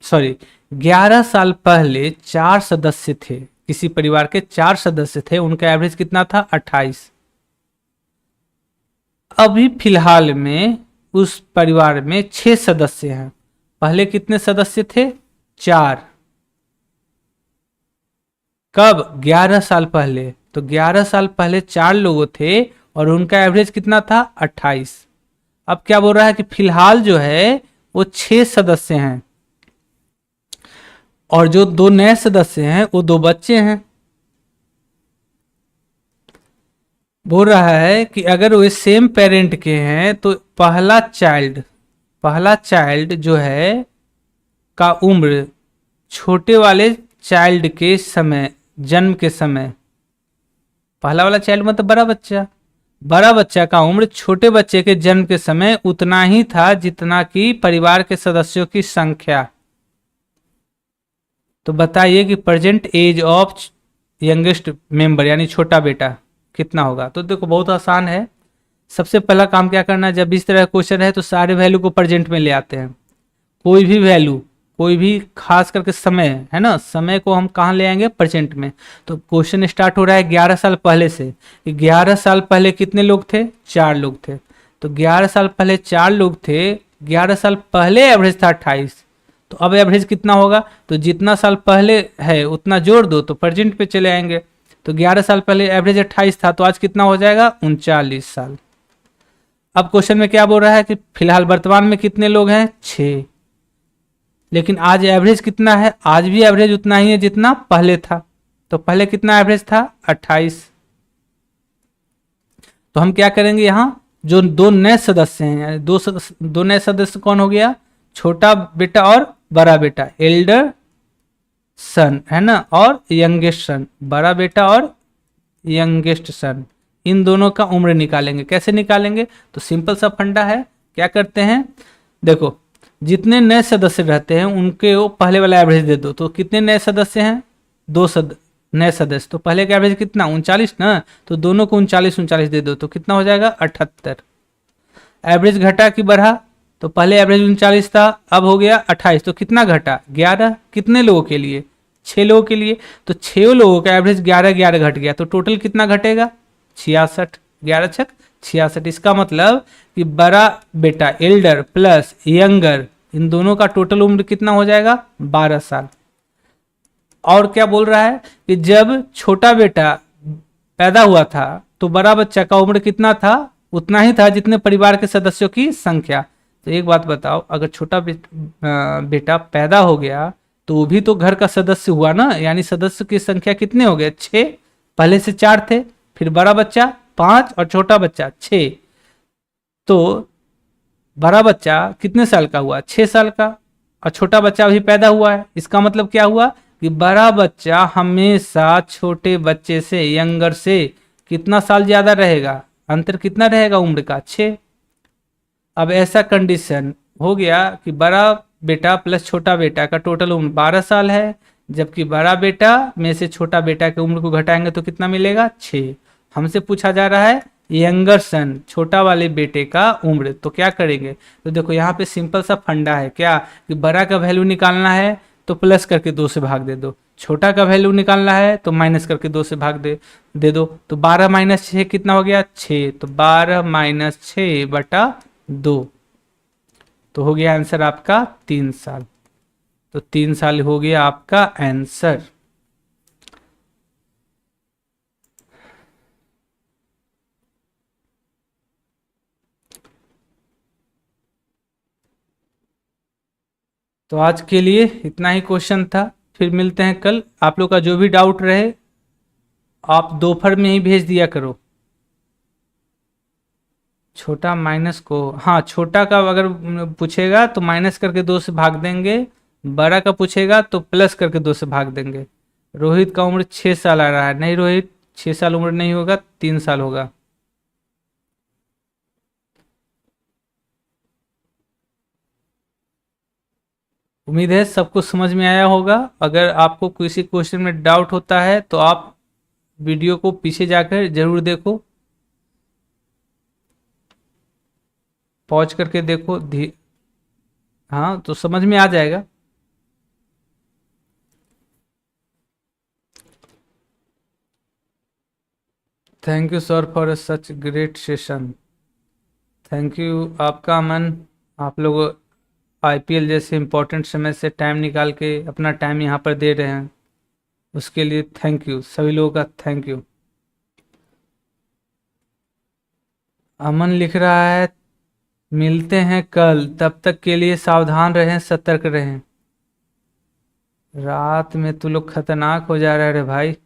सॉरी 11 साल पहले 4 सदस्य थे, किसी परिवार के 4 सदस्य थे, उनका एवरेज कितना था 28। अभी फिलहाल में उस परिवार में 6 सदस्य हैं, पहले कितने सदस्य थे 4। कब 11 साल पहले, तो 11 साल पहले 4 लोग थे और उनका एवरेज कितना था 28। अब क्या बोल रहा है कि फिलहाल जो है वो 6 सदस्य हैं और जो 2 नए सदस्य हैं वो 2 बच्चे हैं। बोल रहा है कि अगर वे सेम पेरेंट के हैं तो पहला चाइल्ड जो है का उम्र छोटे वाले चाइल्ड के समय, जन्म के समय, पहला वाला चाइल्ड मतलब बड़ा बच्चा का उम्र छोटे बच्चे के जन्म के समय उतना ही था जितना कि परिवार के सदस्यों की संख्या। तो बताइए कि present age of youngest member यानी छोटा बेटा कितना होगा। तो देखो बहुत आसान है, सबसे पहला काम क्या करना है, जब इस तरह क्वेश्चन है तो सारे वैल्यू को प्रेजेंट में ले आते हैं। कोई भी वैल्यू, कोई भी खास करके समय है ना, समय को हम कहाँ ले आएंगे प्रेजेंट में। तो क्वेश्चन स्टार्ट हो रहा है 11 साल पहले से। 11 साल पहले कितने लोग थे 4 लोग थे, तो 11 साल पहले 4 लोग थे, 11 साल पहले एवरेज था 28, तो अब एवरेज कितना होगा, तो जितना साल पहले है उतना जोड़ दो तो प्रेजेंट पे चले आएंगे। तो 11 साल पहले एवरेज 28 था, तो आज कितना हो जाएगा 39 साल। अब क्वेश्चन में क्या बोल रहा है कि फिलहाल वर्तमान में कितने लोग हैं 6, लेकिन आज एवरेज कितना है, आज भी एवरेज उतना ही है जितना पहले था। तो पहले कितना एवरेज था 28। तो हम क्या करेंगे, यहाँ जो 2 नए सदस्य हैं, दो नए सदस्य कौन हो गया, छोटा बेटा और बड़ा बेटा, एल्डर सन है ना, और यंगेस्ट सन, बड़ा बेटा और यंगेस्ट सन, इन दोनों का उम्र निकालेंगे। कैसे निकालेंगे, तो सिंपल सा फंडा है, क्या करते हैं, देखो जितने नए सदस्य रहते हैं उनके वो पहले वाला एवरेज दे दो। तो कितने नए सदस्य हैं 2 नए सदस्य, तो पहले का एवरेज कितना 39 ना, तो दोनों को 39 दे दो तो कितना हो जाएगा 78। एवरेज घटा कि बढ़ा? तो पहले एवरेज 39 था, अब हो गया 28, तो कितना घटा? 11। कितने लोगों के लिए? 6 लोगों के लिए। तो 6 लोगों का एवरेज 11 11 घट गया, तो टोटल कितना घटेगा? 66। 11 छक 66। इसका मतलब कि बड़ा बेटा एल्डर प्लस यंगर, इन दोनों का टोटल उम्र कितना हो जाएगा? 12 साल। और क्या बोल रहा है कि जब छोटा बेटा पैदा हुआ था तो बड़ा बच्चा का उम्र कितना था? उतना ही था जितने परिवार के सदस्यों की संख्या। तो एक बात बताओ, अगर छोटा बेटा पैदा हो गया तो वो भी तो घर का सदस्य हुआ ना, यानी सदस्य की संख्या कितने हो गए? 6। पहले से 4 थे, फिर बड़ा बच्चा 5 और छोटा बच्चा 6। तो बड़ा बच्चा कितने साल का हुआ? 6 साल का। और छोटा बच्चा अभी पैदा हुआ है, इसका मतलब क्या हुआ कि बड़ा बच्चा हमेशा छोटे बच्चे से, यंगर से कितना साल ज्यादा रहेगा? अंतर कितना रहेगा उम्र का? 6। अब ऐसा कंडीशन हो गया कि बड़ा बेटा प्लस छोटा बेटा का टोटल उम्र 12 साल है, जबकि बड़ा बेटा में से छोटा बेटा की उम्र को घटाएंगे तो कितना मिलेगा? 6। हमसे पूछा जा रहा है यंगर सन, छोटा वाले बेटे का उम्र, तो क्या करेंगे? तो देखो यहाँ पे सिंपल सा फंडा है क्या, कि बड़ा का वैल्यू निकालना है तो प्लस करके 2 से भाग दे दो, छोटा का वैल्यू निकालना है तो माइनस करके 2 से भाग दे दो। तो 12 माइनस 6 कितना हो गया? 6। तो 12 माइनस 6 बटा 2, तो हो गया आंसर आपका 3 साल। तो 3 साल हो गया आपका आंसर। तो आज के लिए इतना ही क्वेश्चन था, फिर मिलते हैं कल। आप लोग का जो भी डाउट रहे आप दोपहर में ही भेज दिया करो। छोटा माइनस को, हाँ छोटा का अगर पूछेगा तो माइनस करके 2 से भाग देंगे, बड़ा का पूछेगा तो प्लस करके 2 से भाग देंगे। रोहित का उम्र 6 साल आ रहा है, नहीं रोहित 6 साल उम्र नहीं होगा, 3 साल होगा। उम्मीद है सबको समझ में आया होगा। अगर आपको किसी क्वेश्चन में डाउट होता है तो आप वीडियो को पीछे जाकर जरूर देखो, पॉज करके देखो, हाँ तो समझ में आ जाएगा। Thank you sir for such great session. Thank you आपका मन, आप लोग आईपीएल जैसे इम्पोर्टेंट समय से टाइम निकाल के अपना टाइम यहाँ पर दे रहे हैं, उसके लिए थैंक यू, सभी लोगों का थैंक यू। अमन लिख रहा है मिलते हैं कल, तब तक के लिए सावधान रहें, सतर्क रहें। रात में तू लोग खतरनाक हो जा रहा है रे भाई।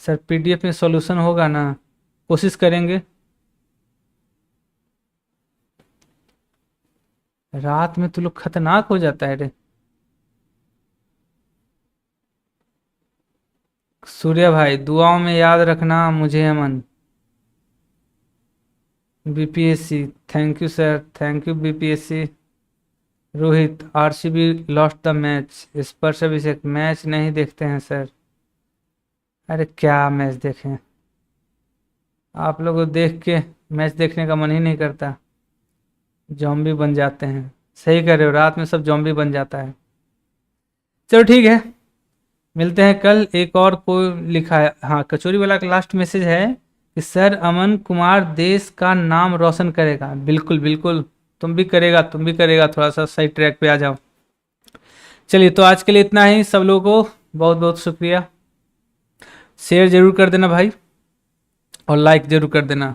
सर पीडीएफ में सॉल्यूशन होगा ना? कोशिश करेंगे। रात में तू लोग खतरनाक हो जाता है रे। सूर्य भाई दुआओं में याद रखना मुझे Aman. BPSC thank you sir, thank you BPSC. Rohit RCB lost the match, Sparsh Abhishek match नहीं देखते हैं सर। अरे क्या मैच देखें, आप लोगों को देख के मैच देखने का मन ही नहीं करता, जॉम्बी बन जाते हैं। सही कर रहे हो, रात में सब जॉम्बी बन जाता है। चलो ठीक है, मिलते हैं कल। एक और को लिखा है, हाँ कचोरी वाला का लास्ट मैसेज है कि सर अमन कुमार देश का नाम रोशन करेगा। बिल्कुल बिल्कुल, तुम भी करेगा, तुम भी करेगा, थोड़ा सा सही ट्रैक पे आ जाओ। चलिए तो आज के लिए इतना ही, सब लोगों को बहुत बहुत शुक्रिया। शेयर जरूर कर देना भाई, और लाइक जरूर कर देना।